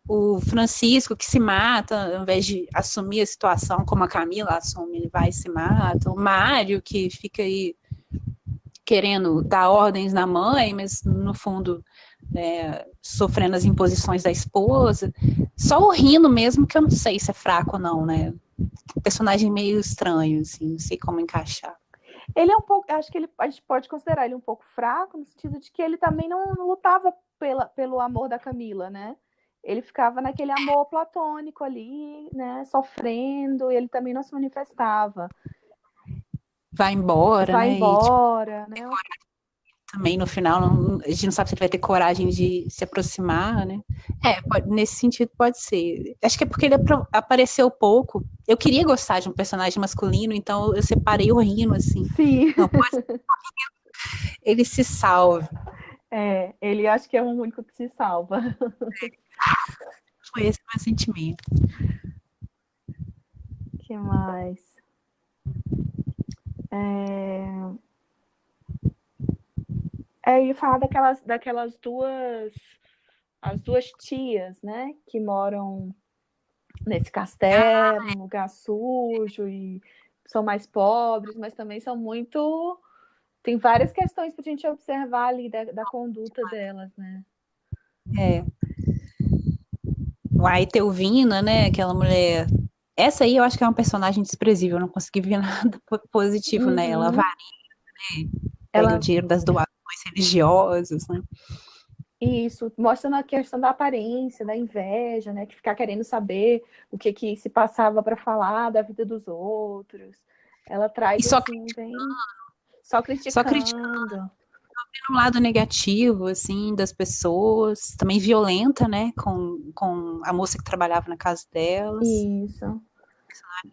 O Francisco, que se mata, ao invés de assumir a situação como a Camila assume, ele vai e se mata. O Mário, que fica aí querendo dar ordens na mãe, mas no fundo sofrendo as imposições da esposa. Só o Rino mesmo, que eu não sei se é fraco ou não, né? Um personagem meio estranho, assim, não sei como encaixar. Ele é um pouco, acho que a gente pode considerar ele um pouco fraco, no sentido de que ele também não lutava pelo amor da Camila, né? Ele ficava naquele amor platônico ali, né? Sofrendo, e ele também não se manifestava. Vai embora, Vai né? embora, né? Também no final, a gente não sabe se ele vai ter coragem de se aproximar, né? Nesse sentido pode ser. Acho que é porque ele apareceu pouco. Eu queria gostar de um personagem masculino, então eu separei o Rino, assim. Sim. Não, pode ser ele se salve. Ele acho que é o único que se salva. Foi esse o meu sentimento. O que mais? Eu ia falar daquelas as duas tias, né? Que moram nesse castelo, num lugar sujo, e são mais pobres, mas também são muito... Tem várias questões para a gente observar ali da conduta delas, né? A Etelvina, né? Aquela mulher. Essa aí eu acho que é um personagem desprezível, eu não consegui ver nada positivo nela. A Varinha, né? Pega o dinheiro das doações religiosas, né? Isso, mostrando a questão da aparência, da inveja, né? Que ficar querendo saber o que se passava para falar da vida dos outros. Ela traz, E só assim, bem... Só criticando. Um lado negativo, assim, das pessoas, também violenta, né, com a moça que trabalhava na casa delas. Isso.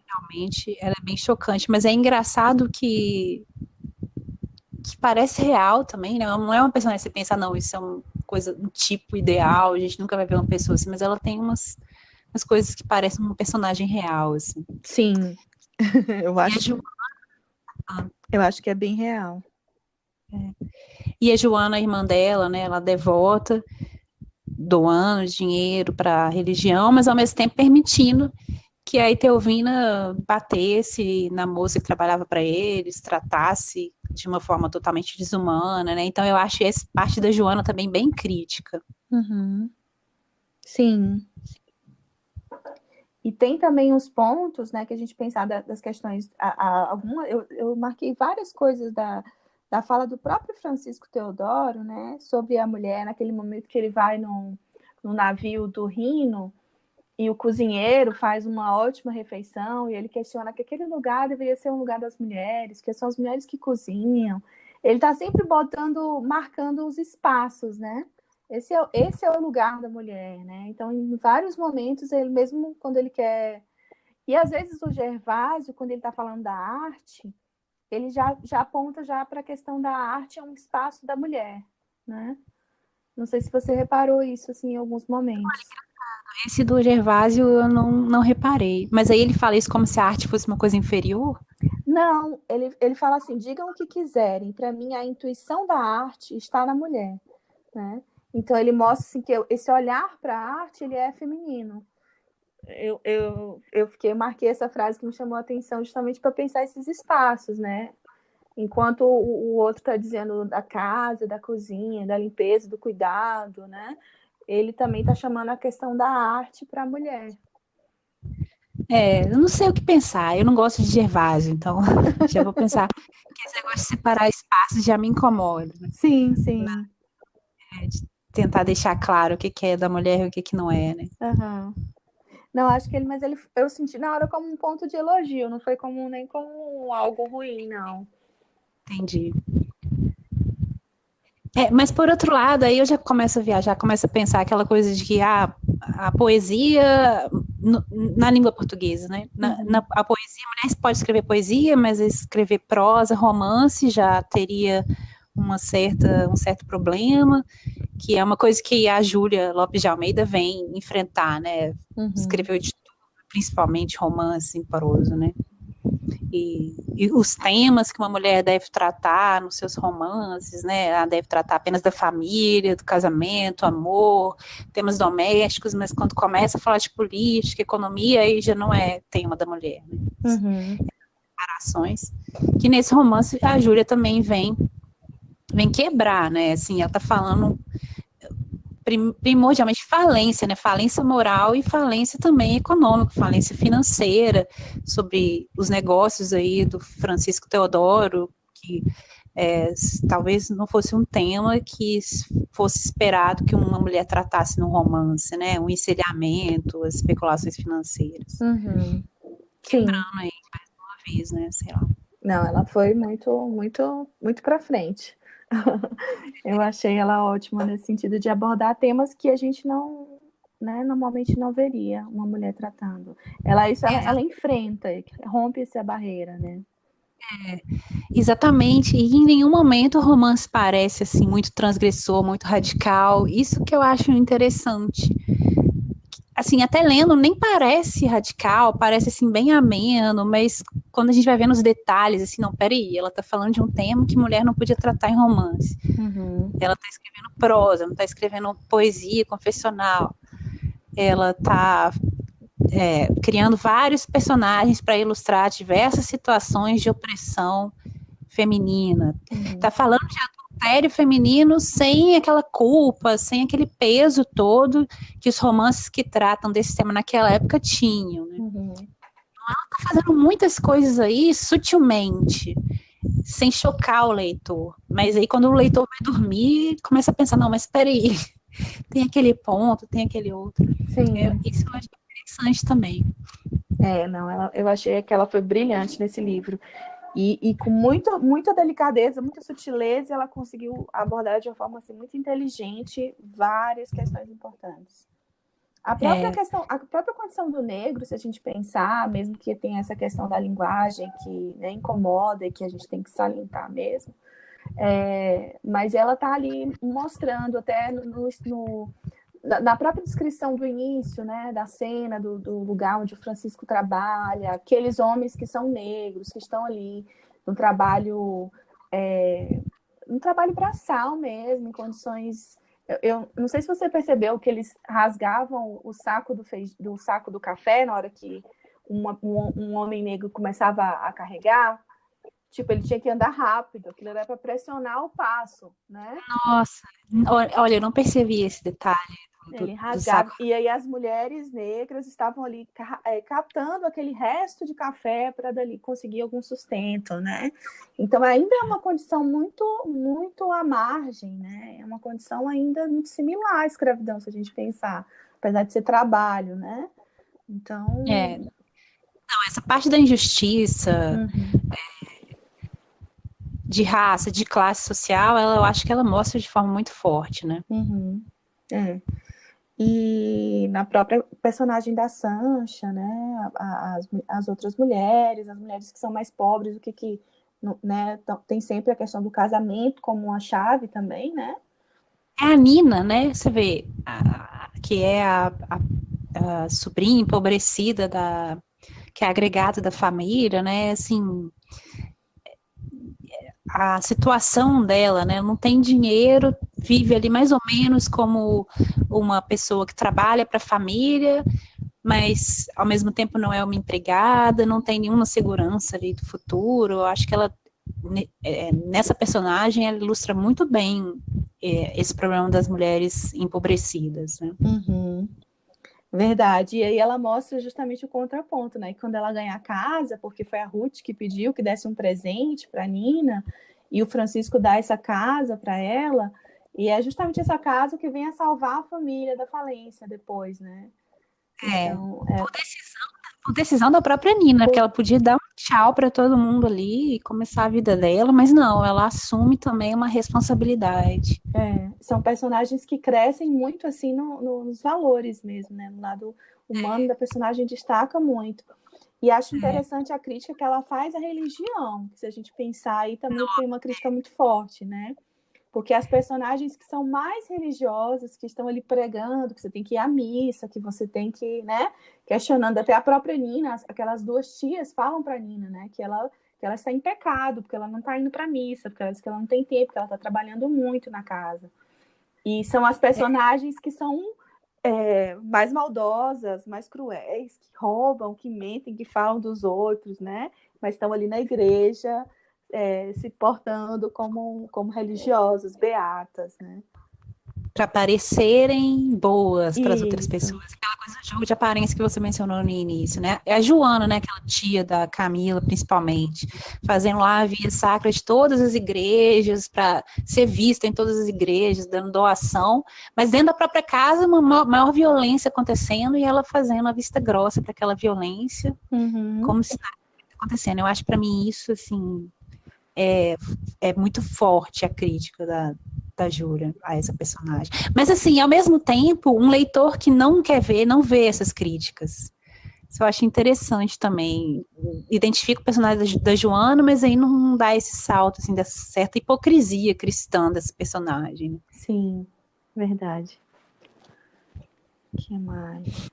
Realmente, ela é bem chocante, mas é engraçado que parece real também, né, não é uma personagem que você pensa, não, isso é um tipo ideal, a gente nunca vai ver uma pessoa assim, mas ela tem umas coisas que parecem um personagem real, assim. Sim, eu acho que é bem real. E a Joana, a irmã dela, né, ela é devota, doando dinheiro para a religião, mas ao mesmo tempo permitindo que a Etelvina batesse na moça que trabalhava para eles, tratasse de uma forma totalmente desumana, né? Então eu acho essa parte da Joana também bem crítica. Uhum. Sim. E tem também os pontos, né, que a gente pensar das questões, eu marquei várias coisas da fala do próprio Francisco Teodoro, né, sobre a mulher, naquele momento que ele vai no navio do Rino, e o cozinheiro faz uma ótima refeição, e ele questiona que aquele lugar deveria ser um lugar das mulheres, que são as mulheres que cozinham. Ele está sempre marcando os espaços, né? Esse é o lugar da mulher, né? Então, em vários momentos, ele mesmo quando ele quer... E às vezes o Gervásio, quando ele está falando da arte, ele já aponta já para a questão da arte é um espaço da mulher, né? Não sei se você reparou isso assim, em alguns momentos. Esse do Gervásio eu não reparei. Mas aí ele fala isso como se a arte fosse uma coisa inferior? Não, ele fala assim, digam o que quiserem, para mim a intuição da arte está na mulher, né? Então ele mostra assim, que esse olhar para a arte ele é feminino. Eu marquei essa frase que me chamou a atenção justamente para pensar esses espaços, né? Enquanto o outro está dizendo da casa, da cozinha, da limpeza, do cuidado, né? Ele também está chamando a questão da arte para a mulher. Eu não sei o que pensar, eu não gosto de Gervásio, então já vou pensar que esse negócio de separar espaços já me incomoda, né? Sim, sim. De tentar deixar claro o que é da mulher e o que não é, né? Uhum. Não, acho que eu senti na hora como um ponto de elogio, não foi nem como algo ruim, não. Entendi. Mas por outro lado, aí eu já começo a viajar, começo a pensar aquela coisa de que a poesia na língua portuguesa, né? A poesia, a mulher pode escrever poesia, mas escrever prosa, romance já teria um certo problema, que é uma coisa que a Júlia Lopes de Almeida vem enfrentar, né? Escreveu de tudo, principalmente romance em prosa, né? E os temas que uma mulher deve tratar nos seus romances, né? Ela deve tratar apenas da família, do casamento, amor, temas domésticos, mas quando começa a falar de política, economia, aí já não é tema da mulher, né? Declarações. Que nesse romance a Júlia também vem quebrar, né? Assim, ela tá falando primordialmente falência, né? Falência moral e falência também econômica, falência financeira, sobre os negócios aí do Francisco Teodoro, que talvez não fosse um tema que fosse esperado que uma mulher tratasse no romance, né? O encilhamento, as especulações financeiras. Quebrando aí mais uma vez, né? Sei lá. Não, ela foi muito, muito, muito para frente. Eu achei ela ótima nesse sentido de abordar temas que a gente não, né, normalmente não veria uma mulher tratando. Ela enfrenta, rompe essa barreira, né? Exatamente, e em nenhum momento o romance parece assim muito transgressor, muito radical. Isso que eu acho interessante. Assim, até lendo nem parece radical, parece assim bem ameno, mas quando a gente vai vendo os detalhes, assim, não, peraí, ela tá falando de um tema que mulher não podia tratar em romance. Ela tá escrevendo prosa, não tá escrevendo poesia confessional. Ela tá criando vários personagens para ilustrar diversas situações de opressão feminina. Tá falando de adultério feminino sem aquela culpa, sem aquele peso todo que os romances que tratam desse tema naquela época tinham, né? Ela tá fazendo muitas coisas aí sutilmente, sem chocar o leitor. Mas aí quando o leitor vai dormir, começa a pensar, não, mas espera aí, tem aquele ponto, tem aquele outro. Sim. Isso eu acho interessante também. Eu achei que ela foi brilhante nesse livro. E com muita delicadeza, muita sutileza, ela conseguiu abordar de uma forma assim, muito inteligente várias questões importantes. A própria condição do negro, se a gente pensar, mesmo que tenha essa questão da linguagem que, né, incomoda e que a gente tem que salientar mesmo, mas ela está ali mostrando até na própria descrição do início, né, da cena, do lugar onde o Francisco trabalha, aqueles homens que são negros, que estão ali no trabalho braçal mesmo, em condições... Eu não sei se você percebeu que eles rasgavam o saco do saco do café na hora que um homem negro começava a carregar. Tipo, ele tinha que andar rápido, aquilo era para pressionar o passo, né? Nossa, olha, eu não percebi esse detalhe. Ele rasgava, e aí as mulheres negras estavam ali captando aquele resto de café para dali conseguir algum sustento, né? Então ainda é uma condição muito, muito à margem, né? É uma condição ainda muito similar à escravidão, se a gente pensar, apesar de ser trabalho, né? Então... Não, essa parte da injustiça, de raça, de classe social, eu acho que ela mostra de forma muito forte, né? E na própria personagem da Sancha, né, as outras mulheres, as mulheres que são mais pobres, né, tem sempre a questão do casamento como uma chave também, né? É a Nina, né, você vê, que é a sobrinha empobrecida que é agregada da família, né, assim, a situação dela, né, não tem dinheiro, vive ali mais ou menos como uma pessoa que trabalha para a família, mas ao mesmo tempo não é uma empregada, não tem nenhuma segurança ali do futuro. Eu acho que ela, nessa personagem, ela ilustra muito bem esse problema das mulheres empobrecidas, né? Uhum. Verdade. E aí ela mostra justamente o contraponto, né? Que quando ela ganha a casa, porque foi a Ruth que pediu que desse um presente para Nina, e o Francisco dá essa casa para ela, e é justamente essa casa que vem a salvar a família da falência depois, né? Então, Por decisão da própria Nina, porque ela podia dar um tchau para todo mundo ali e começar a vida dela, mas não, ela assume também uma responsabilidade. São personagens que crescem muito assim nos valores mesmo, né? No lado humano da personagem destaca muito. E acho interessante a crítica que ela faz à religião. Se a gente pensar aí, também tem uma crítica muito forte, né? Porque as personagens que são mais religiosas, que estão ali pregando, que você tem que ir à missa, que você tem que, né, questionando, até a própria Nina, aquelas duas tias falam para Nina, né, que ela está em pecado, porque ela não está indo para a missa, porque ela diz que ela não tem tempo, porque ela está trabalhando muito na casa. E são as personagens que são mais maldosas, mais cruéis, que roubam, que mentem, que falam dos outros, né, mas estão ali na igreja, se portando como religiosas, beatas, né? Para parecerem boas para as outras Isso. pessoas. Aquela coisa do jogo de aparência que você mencionou no início, né? É a Joana, né? Aquela tia da Camila, principalmente, fazendo lá a via sacra de todas as igrejas, para ser vista em todas as igrejas, dando doação, mas dentro da própria casa, uma maior violência acontecendo e ela fazendo a vista grossa para aquela violência, como se nada estivesse acontecendo. Eu acho, para mim, isso, assim, é muito forte a crítica da Júlia a essa personagem. Mas, assim, ao mesmo tempo, um leitor que não quer ver, não vê essas críticas. Isso eu acho interessante também. Identifica o personagem da Joana, mas aí não dá esse salto, assim, dessa certa hipocrisia cristã desse personagem. Sim, verdade. O que mais?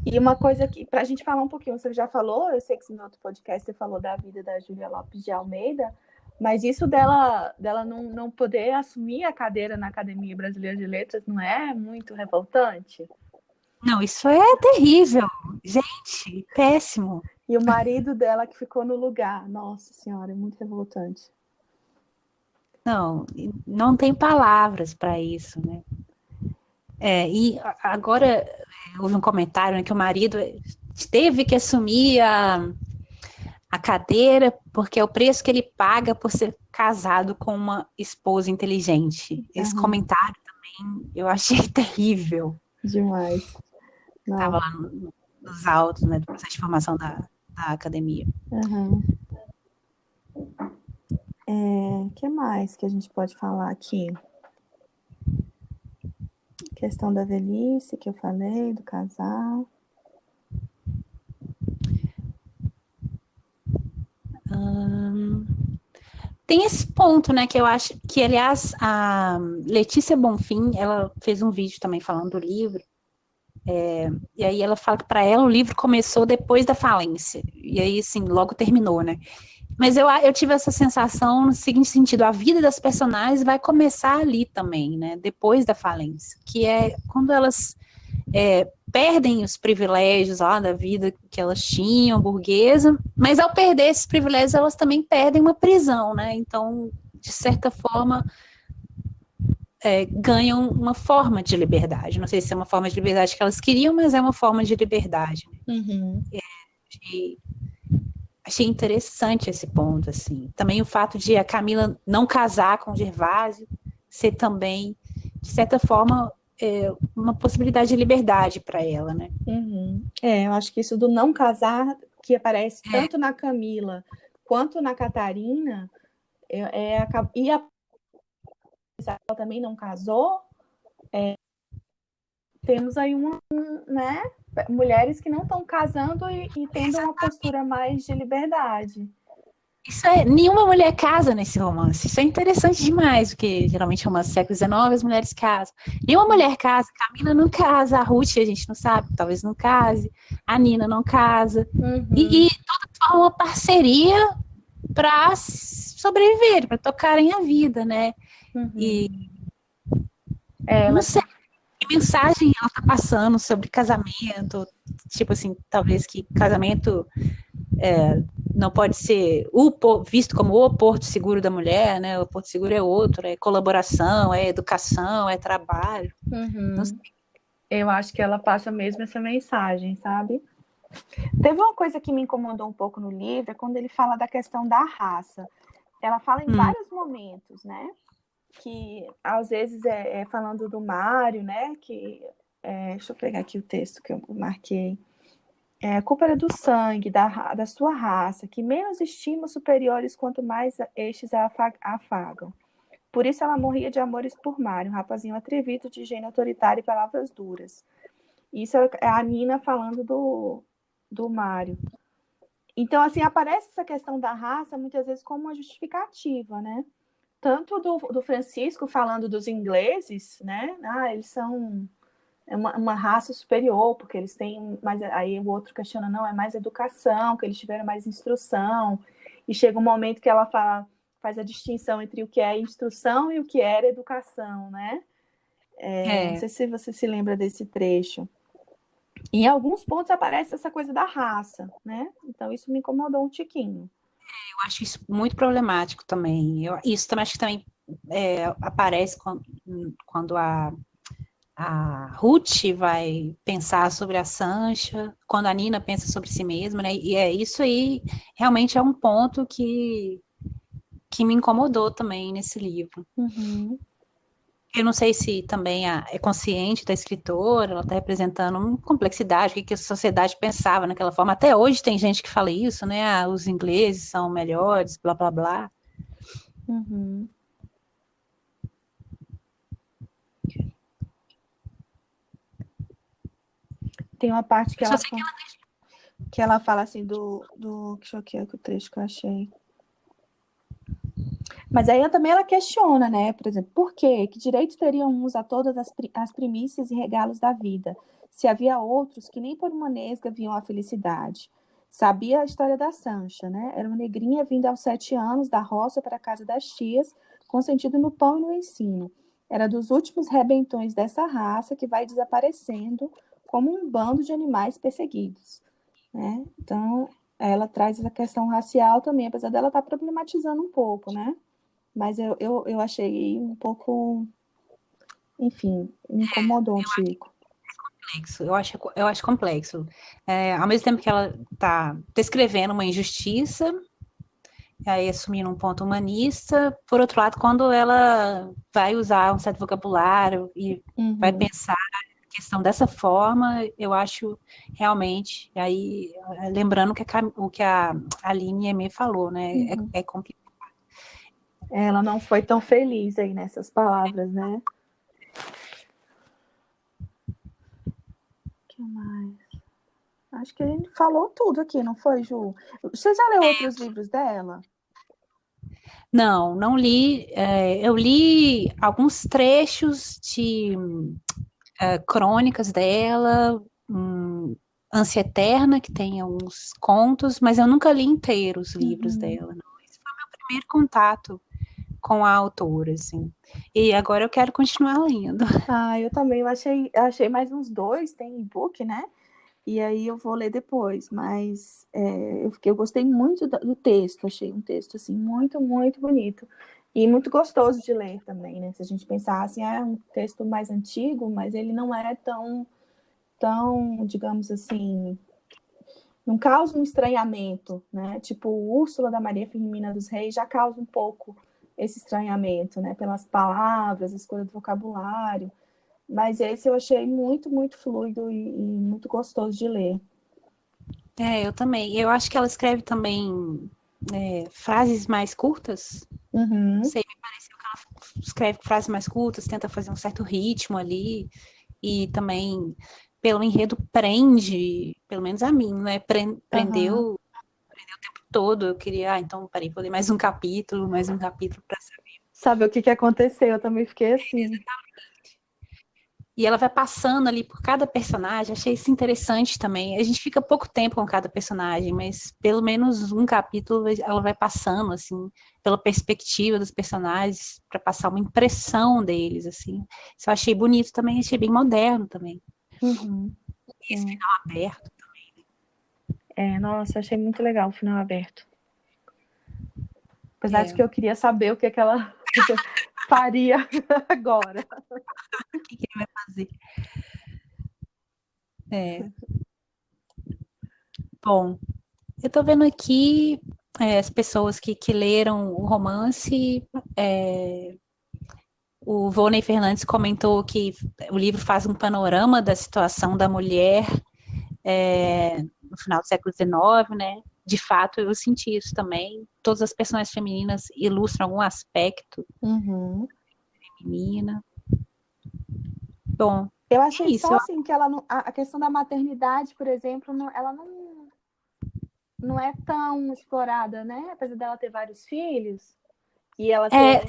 E uma coisa que, para a gente falar um pouquinho, você já falou, eu sei que no outro podcast você falou da vida da Júlia Lopes de Almeida, mas isso dela não poder assumir a cadeira na Academia Brasileira de Letras não é muito revoltante? Não, isso é terrível. Gente, péssimo. E o marido dela que ficou no lugar. Nossa Senhora, é muito revoltante. Não tem palavras para isso, né? E agora houve um comentário, né, que o marido teve que assumir a cadeira porque é o preço que ele paga por ser casado com uma esposa inteligente. Esse comentário também eu achei terrível. Demais. Estava lá nos autos, né, do processo de formação da academia. O que mais que a gente pode falar aqui? Questão da velhice, que eu falei, do casal. Tem esse ponto, né, que eu acho que, aliás, a Letícia Bonfim, ela fez um vídeo também falando do livro, e aí ela fala que para ela o livro começou depois da falência, e aí, assim, logo terminou, né? Mas eu tive essa sensação no seguinte sentido, a vida das personagens vai começar ali também, né, depois da falência, que é quando elas perdem os privilégios lá da vida que elas tinham, burguesa, mas ao perder esses privilégios, elas também perdem uma prisão, né? Então, de certa forma, ganham uma forma de liberdade. Não sei se é uma forma de liberdade que elas queriam, mas é uma forma de liberdade. Achei interessante esse ponto, assim. Também o fato de a Camila não casar com o Gervásio ser também, de certa forma, uma possibilidade de liberdade para ela, né? Eu acho que isso do não casar, que aparece tanto na Camila quanto na Catarina, e ela também não casou, temos aí né, mulheres que não estão casando e tendo uma postura mais de liberdade. Nenhuma mulher casa nesse romance. Isso é interessante demais, porque geralmente romance do século XIX as mulheres casam. Nenhuma mulher casa. Camila não casa, a Ruth a gente não sabe, talvez não case, a Nina não casa. E todas formam uma parceria para sobreviver, para tocarem a vida, né? E não sei que mensagem ela está passando sobre casamento, tipo assim, talvez que casamento não pode ser visto como o porto seguro da mulher, né? O porto seguro é outro, é colaboração, é educação, é trabalho. Não sei. Eu acho que ela passa mesmo essa mensagem, sabe? Teve uma coisa que me incomodou um pouco no livro, é quando ele fala da questão da raça. Ela fala em vários momentos, né? Que às vezes é falando do Mário, né? Que deixa eu pegar aqui o texto que eu marquei. A culpa era do sangue, da sua raça, que menos estima os superiores quanto mais estes a afagam. Por isso ela morria de amores por Mário, um rapazinho atrevido, de gênio autoritário e palavras duras. Isso é a Nina falando do Mário. Então, assim, aparece essa questão da raça muitas vezes como uma justificativa, né? Tanto do Francisco falando dos ingleses, né? Eles são uma raça superior, porque eles têm mais. Aí o outro questiona, não, é mais educação, que eles tiveram mais instrução. E chega um momento que ela faz a distinção entre o que é instrução e o que era educação, né? Não sei se você se lembra desse trecho. Em alguns pontos aparece essa coisa da raça, né? Então isso me incomodou um tiquinho. Eu acho isso muito problemático também. Isso também acho que também aparece quando a Ruth vai pensar sobre a Sancha, quando a Nina pensa sobre si mesma, né? E isso aí realmente é um ponto que me incomodou também nesse livro. Uhum. Eu não sei se também é consciente da escritora, ela está representando uma complexidade, o que a sociedade pensava naquela forma. Até hoje tem gente que fala isso, né? Os ingleses são melhores, blá, blá, blá. Uhum. Tem uma parte que ela fala assim deixa eu aqui o trecho que eu achei. Mas aí também ela questiona, né? Por exemplo, por quê? Que direito teriam uns a todas as primícias e regalos da vida, se havia outros que nem por uma nesga viam a felicidade? Sabia a história da Sancha, né? Era uma negrinha vinda aos 7 anos da roça para a casa das tias, consentido no pão e no ensino. Era dos últimos rebentões dessa raça que vai desaparecendo como um bando de animais perseguidos, né? Então, ela traz essa questão racial também, apesar dela estar problematizando um pouco, né? Mas eu achei um pouco, enfim, me incomodou um tico. Eu acho complexo. Ao mesmo tempo que ela está descrevendo uma injustiça, aí assumindo um ponto humanista, por outro lado, quando ela vai usar um certo vocabulário e vai pensar a questão dessa forma, eu acho realmente, aí lembrando o que a Aline me falou, né? É complicado. Ela não foi tão feliz aí nessas palavras, né? O que mais? Acho que a gente falou tudo aqui, não foi, Ju? Você já leu outros livros dela? Não li. Eu li alguns trechos de crônicas dela, Ânsia Eterna, que tem alguns contos, mas eu nunca li inteiros os livros dela. Não. Esse foi o meu primeiro contato com a autora, assim. E agora eu quero continuar lendo. Eu também. Eu achei mais uns 2, tem e-book, né? E aí eu vou ler depois, mas eu gostei muito do texto, achei um texto assim muito, muito bonito e muito gostoso de ler também, né? Se a gente pensar assim, é um texto mais antigo, mas ele não é tão, digamos assim, não causa um estranhamento, né? Tipo, Úrsula da Maria Firmina dos Reis já causa um pouco esse estranhamento, né? Pelas palavras, a escolha do vocabulário. Mas esse eu achei muito, muito fluido e muito gostoso de ler. Eu também. Eu acho que ela escreve também frases mais curtas. Não sei, me pareceu que ela escreve frases mais curtas, tenta fazer um certo ritmo ali. E também, pelo enredo, prende, pelo menos a mim, né? Prendeu o tempo todo. Eu queria, então, parei, vou ler mais um capítulo para saber. Sabe o que aconteceu? Eu também fiquei assim. E ela vai passando ali por cada personagem, achei isso interessante também. A gente fica pouco tempo com cada personagem, mas pelo menos um capítulo ela vai passando, assim, pela perspectiva dos personagens, para passar uma impressão deles, assim. Isso eu achei bonito também, achei bem moderno também. Esse final aberto também. Nossa, achei muito legal o final aberto. Apesar de que eu queria saber o que ela faria agora. O que ele vai fazer? Bom, eu tô vendo aqui as pessoas que leram o romance. O Volney Fernandes comentou que o livro faz um panorama da situação da mulher no final do século XIX, né? De fato, eu senti isso também. Todas as personagens femininas ilustram algum aspecto feminina. Bom, eu achei isso. Só assim que ela não, a questão da maternidade, por exemplo, ela não é tão explorada, né? Apesar dela ter vários filhos e ela ter...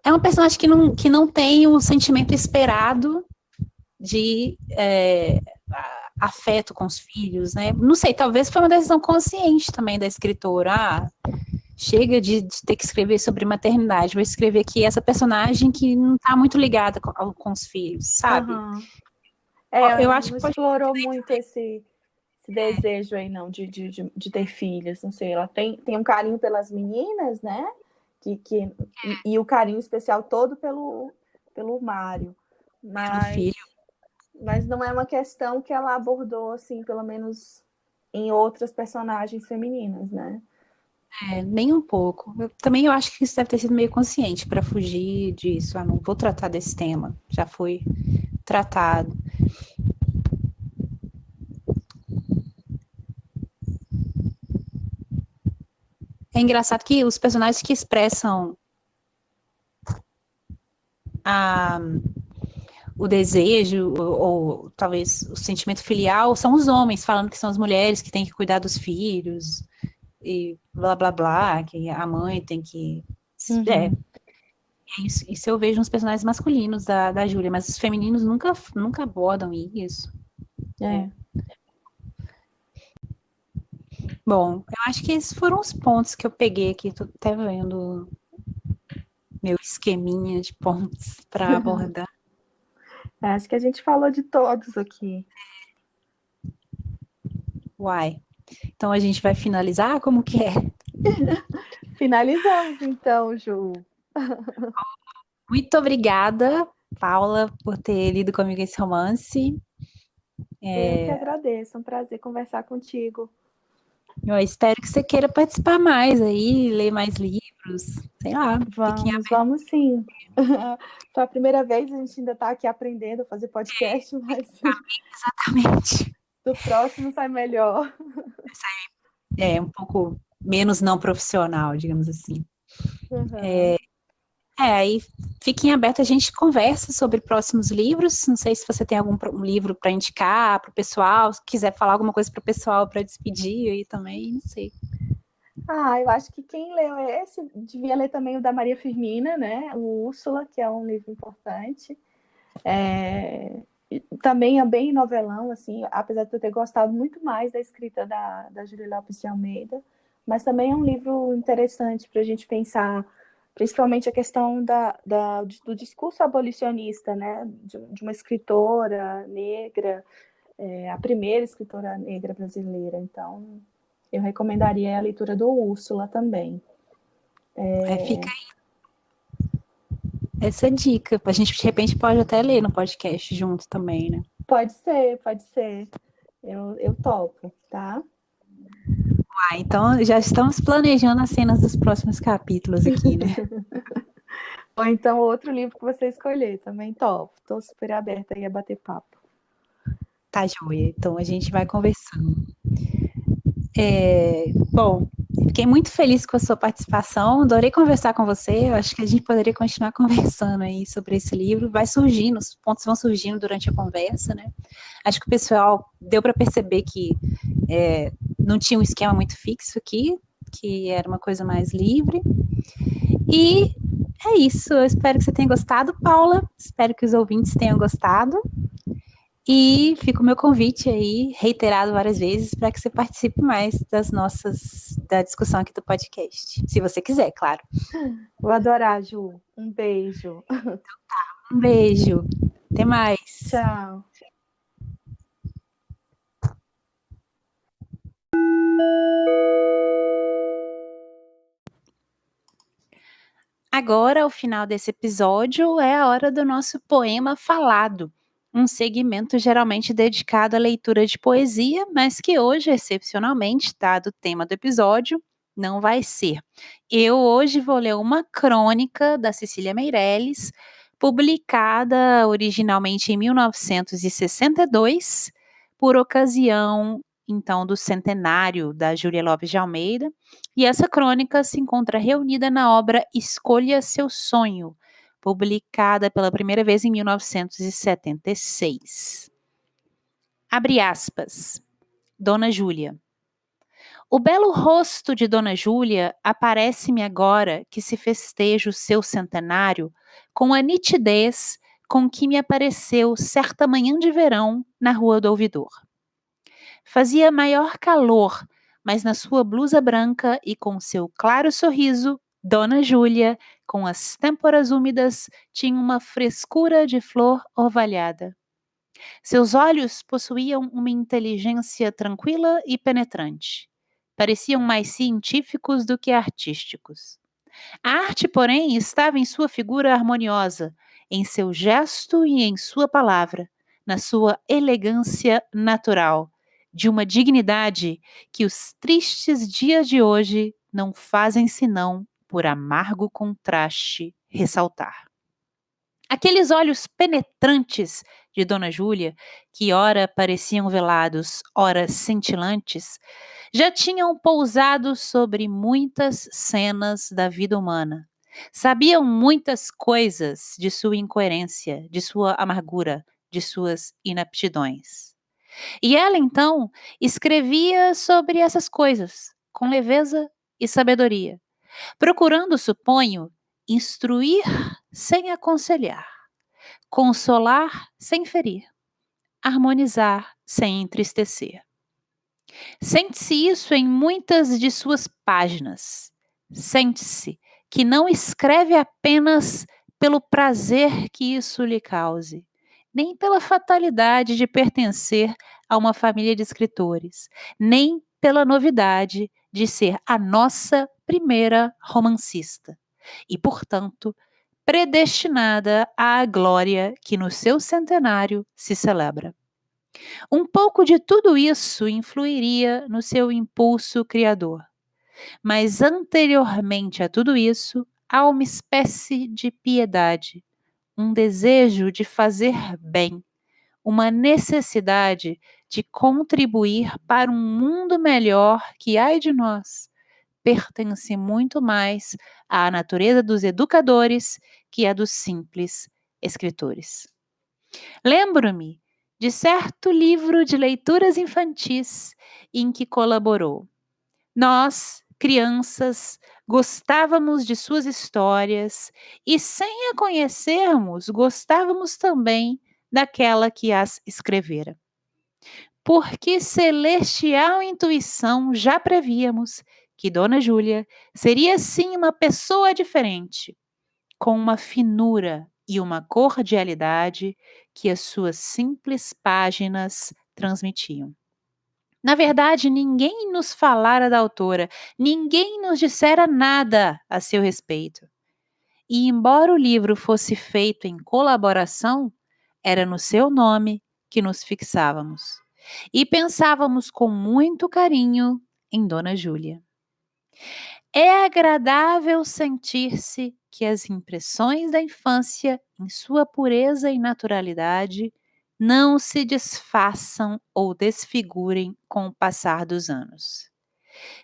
É uma personagem que não tem o sentimento esperado de afeto com os filhos, né? Não sei, talvez foi uma decisão consciente também da escritora. Chega de ter que escrever sobre maternidade, vou escrever aqui essa personagem que não está muito ligada com os filhos, sabe? Eu acho que não explorou muito esse desejo aí, não, de ter filhos, não sei, ela tem um carinho pelas meninas, né? E o carinho especial todo pelo Mário, mas não é uma questão que ela abordou, assim, pelo menos em outras personagens femininas, né? Nem um pouco. Eu acho que isso deve ter sido meio consciente para fugir disso. Não vou tratar desse tema, já foi tratado. É engraçado que os personagens que expressam o desejo, ou talvez o sentimento filial, são os homens, falando que são as mulheres que têm que cuidar dos filhos, e blá blá blá, que a mãe tem que... Isso eu vejo nos personagens masculinos da Júlia, mas os femininos nunca abordam isso. Bom, eu acho que esses foram os pontos que eu peguei aqui, tô até vendo meu esqueminha de pontos para abordar. Acho que a gente falou de todos aqui. Uai. Então a gente vai finalizar? Como que é? Finalizamos, então, Ju. Muito obrigada, Paula, por ter lido comigo esse romance. Eu que agradeço, é um prazer conversar contigo. Eu espero que você queira participar mais aí, ler mais livros, sei lá. Vamos sim. Foi a primeira vez, a gente ainda está aqui aprendendo a fazer podcast, mas... Exatamente. Do próximo sai melhor. Um pouco menos não profissional, digamos assim. Aí fiquem abertos, a gente conversa sobre próximos livros. Não sei se você tem algum livro para indicar para o pessoal, se quiser falar alguma coisa para o pessoal para despedir aí também, não sei. Eu acho que quem leu esse devia ler também o da Maria Firmina, né? O Úrsula, que é um livro importante. Também é bem novelão, assim, apesar de eu ter gostado muito mais da escrita da Júlia Lopes de Almeida, mas também é um livro interessante para a gente pensar, principalmente a questão do discurso abolicionista, né? De uma escritora negra, a primeira escritora negra brasileira. Então, eu recomendaria a leitura do Úrsula também. Fica aí essa dica. A gente, de repente, pode até ler no podcast junto também, né? Pode ser. Eu topo, tá? Então já estamos planejando as cenas dos próximos capítulos aqui, né? Ou então outro livro que você escolher, também topo. Estou super aberta aí a bater papo. Tá, joia. Então a gente vai conversando. Bom, fiquei muito feliz com a sua participação, adorei conversar com você, eu acho que a gente poderia continuar conversando aí sobre esse livro, vai surgindo, os pontos vão surgindo durante a conversa, né? Acho que o pessoal deu para perceber que não tinha um esquema muito fixo aqui, que era uma coisa mais livre, e é isso, eu espero que você tenha gostado, Paula, espero que os ouvintes tenham gostado. E fica o meu convite aí, reiterado várias vezes, para que você participe mais da discussão aqui do podcast. Se você quiser, claro. Vou adorar, Ju. Um beijo. Então tá, um beijo. Até mais. Tchau. Agora, ao final desse episódio, é a hora do nosso poema falado, um segmento geralmente dedicado à leitura de poesia, mas que hoje, excepcionalmente, dado o tema do episódio, não vai ser. Eu hoje vou ler uma crônica da Cecília Meirelles, publicada originalmente em 1962, por ocasião, então, do centenário da Júlia Lopes de Almeida, e essa crônica se encontra reunida na obra Escolha Seu Sonho, publicada pela primeira vez em 1976. Abre aspas. Dona Júlia. O belo rosto de Dona Júlia aparece-me agora que se festeja o seu centenário com a nitidez com que me apareceu certa manhã de verão na Rua do Ouvidor. Fazia maior calor, mas na sua blusa branca e com seu claro sorriso, Dona Júlia, com as têmporas úmidas, tinha uma frescura de flor orvalhada. Seus olhos possuíam uma inteligência tranquila e penetrante. Pareciam mais científicos do que artísticos. A arte, porém, estava em sua figura harmoniosa, em seu gesto e em sua palavra, na sua elegância natural, de uma dignidade que os tristes dias de hoje não fazem senão, por amargo contraste, ressaltar. Aqueles olhos penetrantes de Dona Júlia, que ora pareciam velados, ora cintilantes, já tinham pousado sobre muitas cenas da vida humana. Sabiam muitas coisas de sua incoerência, de sua amargura, de suas inaptidões. E ela, então, escrevia sobre essas coisas, com leveza e sabedoria, procurando, suponho, instruir sem aconselhar, consolar sem ferir, harmonizar sem entristecer. Sente-se isso em muitas de suas páginas. Sente-se que não escreve apenas pelo prazer que isso lhe cause, nem pela fatalidade de pertencer a uma família de escritores, nem pela novidade de ser a nossa primeira romancista e, portanto, predestinada à glória que no seu centenário se celebra. Um pouco de tudo isso influiria no seu impulso criador, mas anteriormente a tudo isso, há uma espécie de piedade, um desejo de fazer bem, uma necessidade de contribuir para um mundo melhor que, ai de nós, pertence muito mais à natureza dos educadores que à dos simples escritores. Lembro-me de certo livro de leituras infantis em que colaborou. Nós, crianças, gostávamos de suas histórias e, sem a conhecermos, gostávamos também daquela que as escrevera. Porque celestial intuição já prevíamos que Dona Júlia seria sim uma pessoa diferente, com uma finura e uma cordialidade que as suas simples páginas transmitiam. Na verdade, ninguém nos falara da autora, ninguém nos dissera nada a seu respeito. E embora o livro fosse feito em colaboração, era no seu nome que nos fixávamos. E pensávamos com muito carinho em Dona Júlia. É agradável sentir-se que as impressões da infância, em sua pureza e naturalidade, não se desfaçam ou desfigurem com o passar dos anos.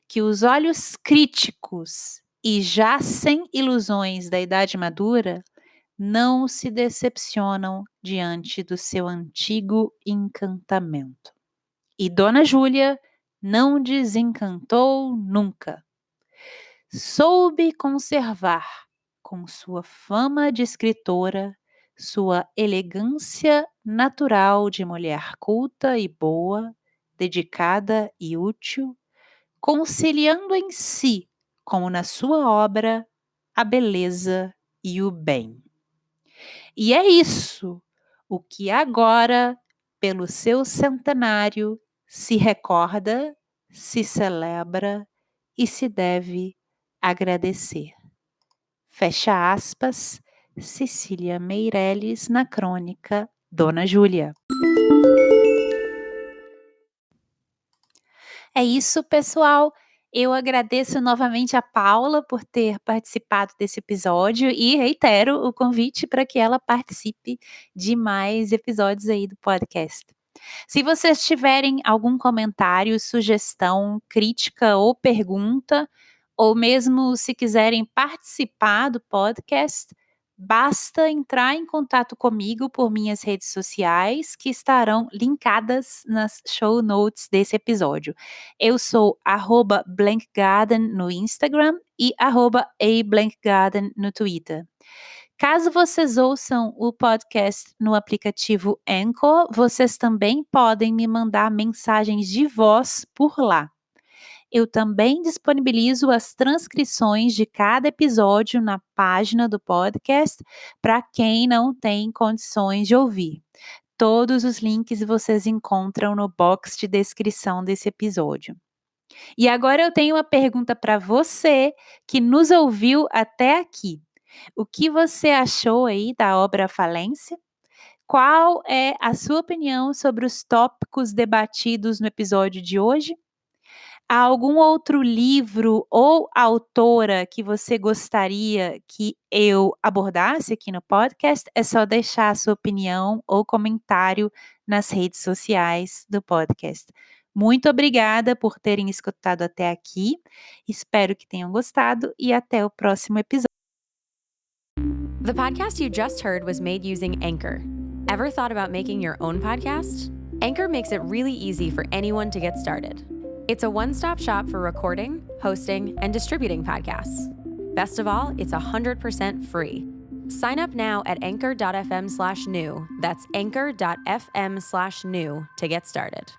Que os olhos críticos e já sem ilusões da idade madura não se decepcionam diante do seu antigo encantamento. E Dona Júlia não desencantou nunca. Soube conservar, com sua fama de escritora, sua elegância natural de mulher culta e boa, dedicada e útil, conciliando em si, como na sua obra, a beleza e o bem. E é isso o que agora, pelo seu centenário, se recorda se celebra e se deve agradecer. Fecha aspas, Cecília Meirelles na crônica Dona Júlia. É isso, pessoal. Eu agradeço novamente a Paula por ter participado desse episódio e reitero o convite para que ela participe de mais episódios aí do podcast. Se vocês tiverem algum comentário, sugestão, crítica ou pergunta, ou mesmo se quiserem participar do podcast, basta entrar em contato comigo por minhas redes sociais, que estarão linkadas nas show notes desse episódio. Eu sou @blankgarden no Instagram e @ablankgarden no Twitter. Caso vocês ouçam o podcast no aplicativo Anchor, vocês também podem me mandar mensagens de voz por lá. Eu também disponibilizo as transcrições de cada episódio na página do podcast para quem não tem condições de ouvir. Todos os links vocês encontram no box de descrição desse episódio. E agora eu tenho uma pergunta para você que nos ouviu até aqui. O que você achou aí da obra Falência? Qual é a sua opinião sobre os tópicos debatidos no episódio de hoje? Há algum outro livro ou autora que você gostaria que eu abordasse aqui no podcast? É só deixar a sua opinião ou comentário nas redes sociais do podcast. Muito obrigada por terem escutado até aqui. Espero que tenham gostado e até o próximo episódio. The podcast you just heard was made using Anchor. Ever thought about making your own podcast? Anchor makes it really easy for anyone to get started. It's a one-stop shop for recording, hosting, and distributing podcasts. Best of all, it's 100% free. Sign up now at anchor.fm/new. That's anchor.fm/new to get started.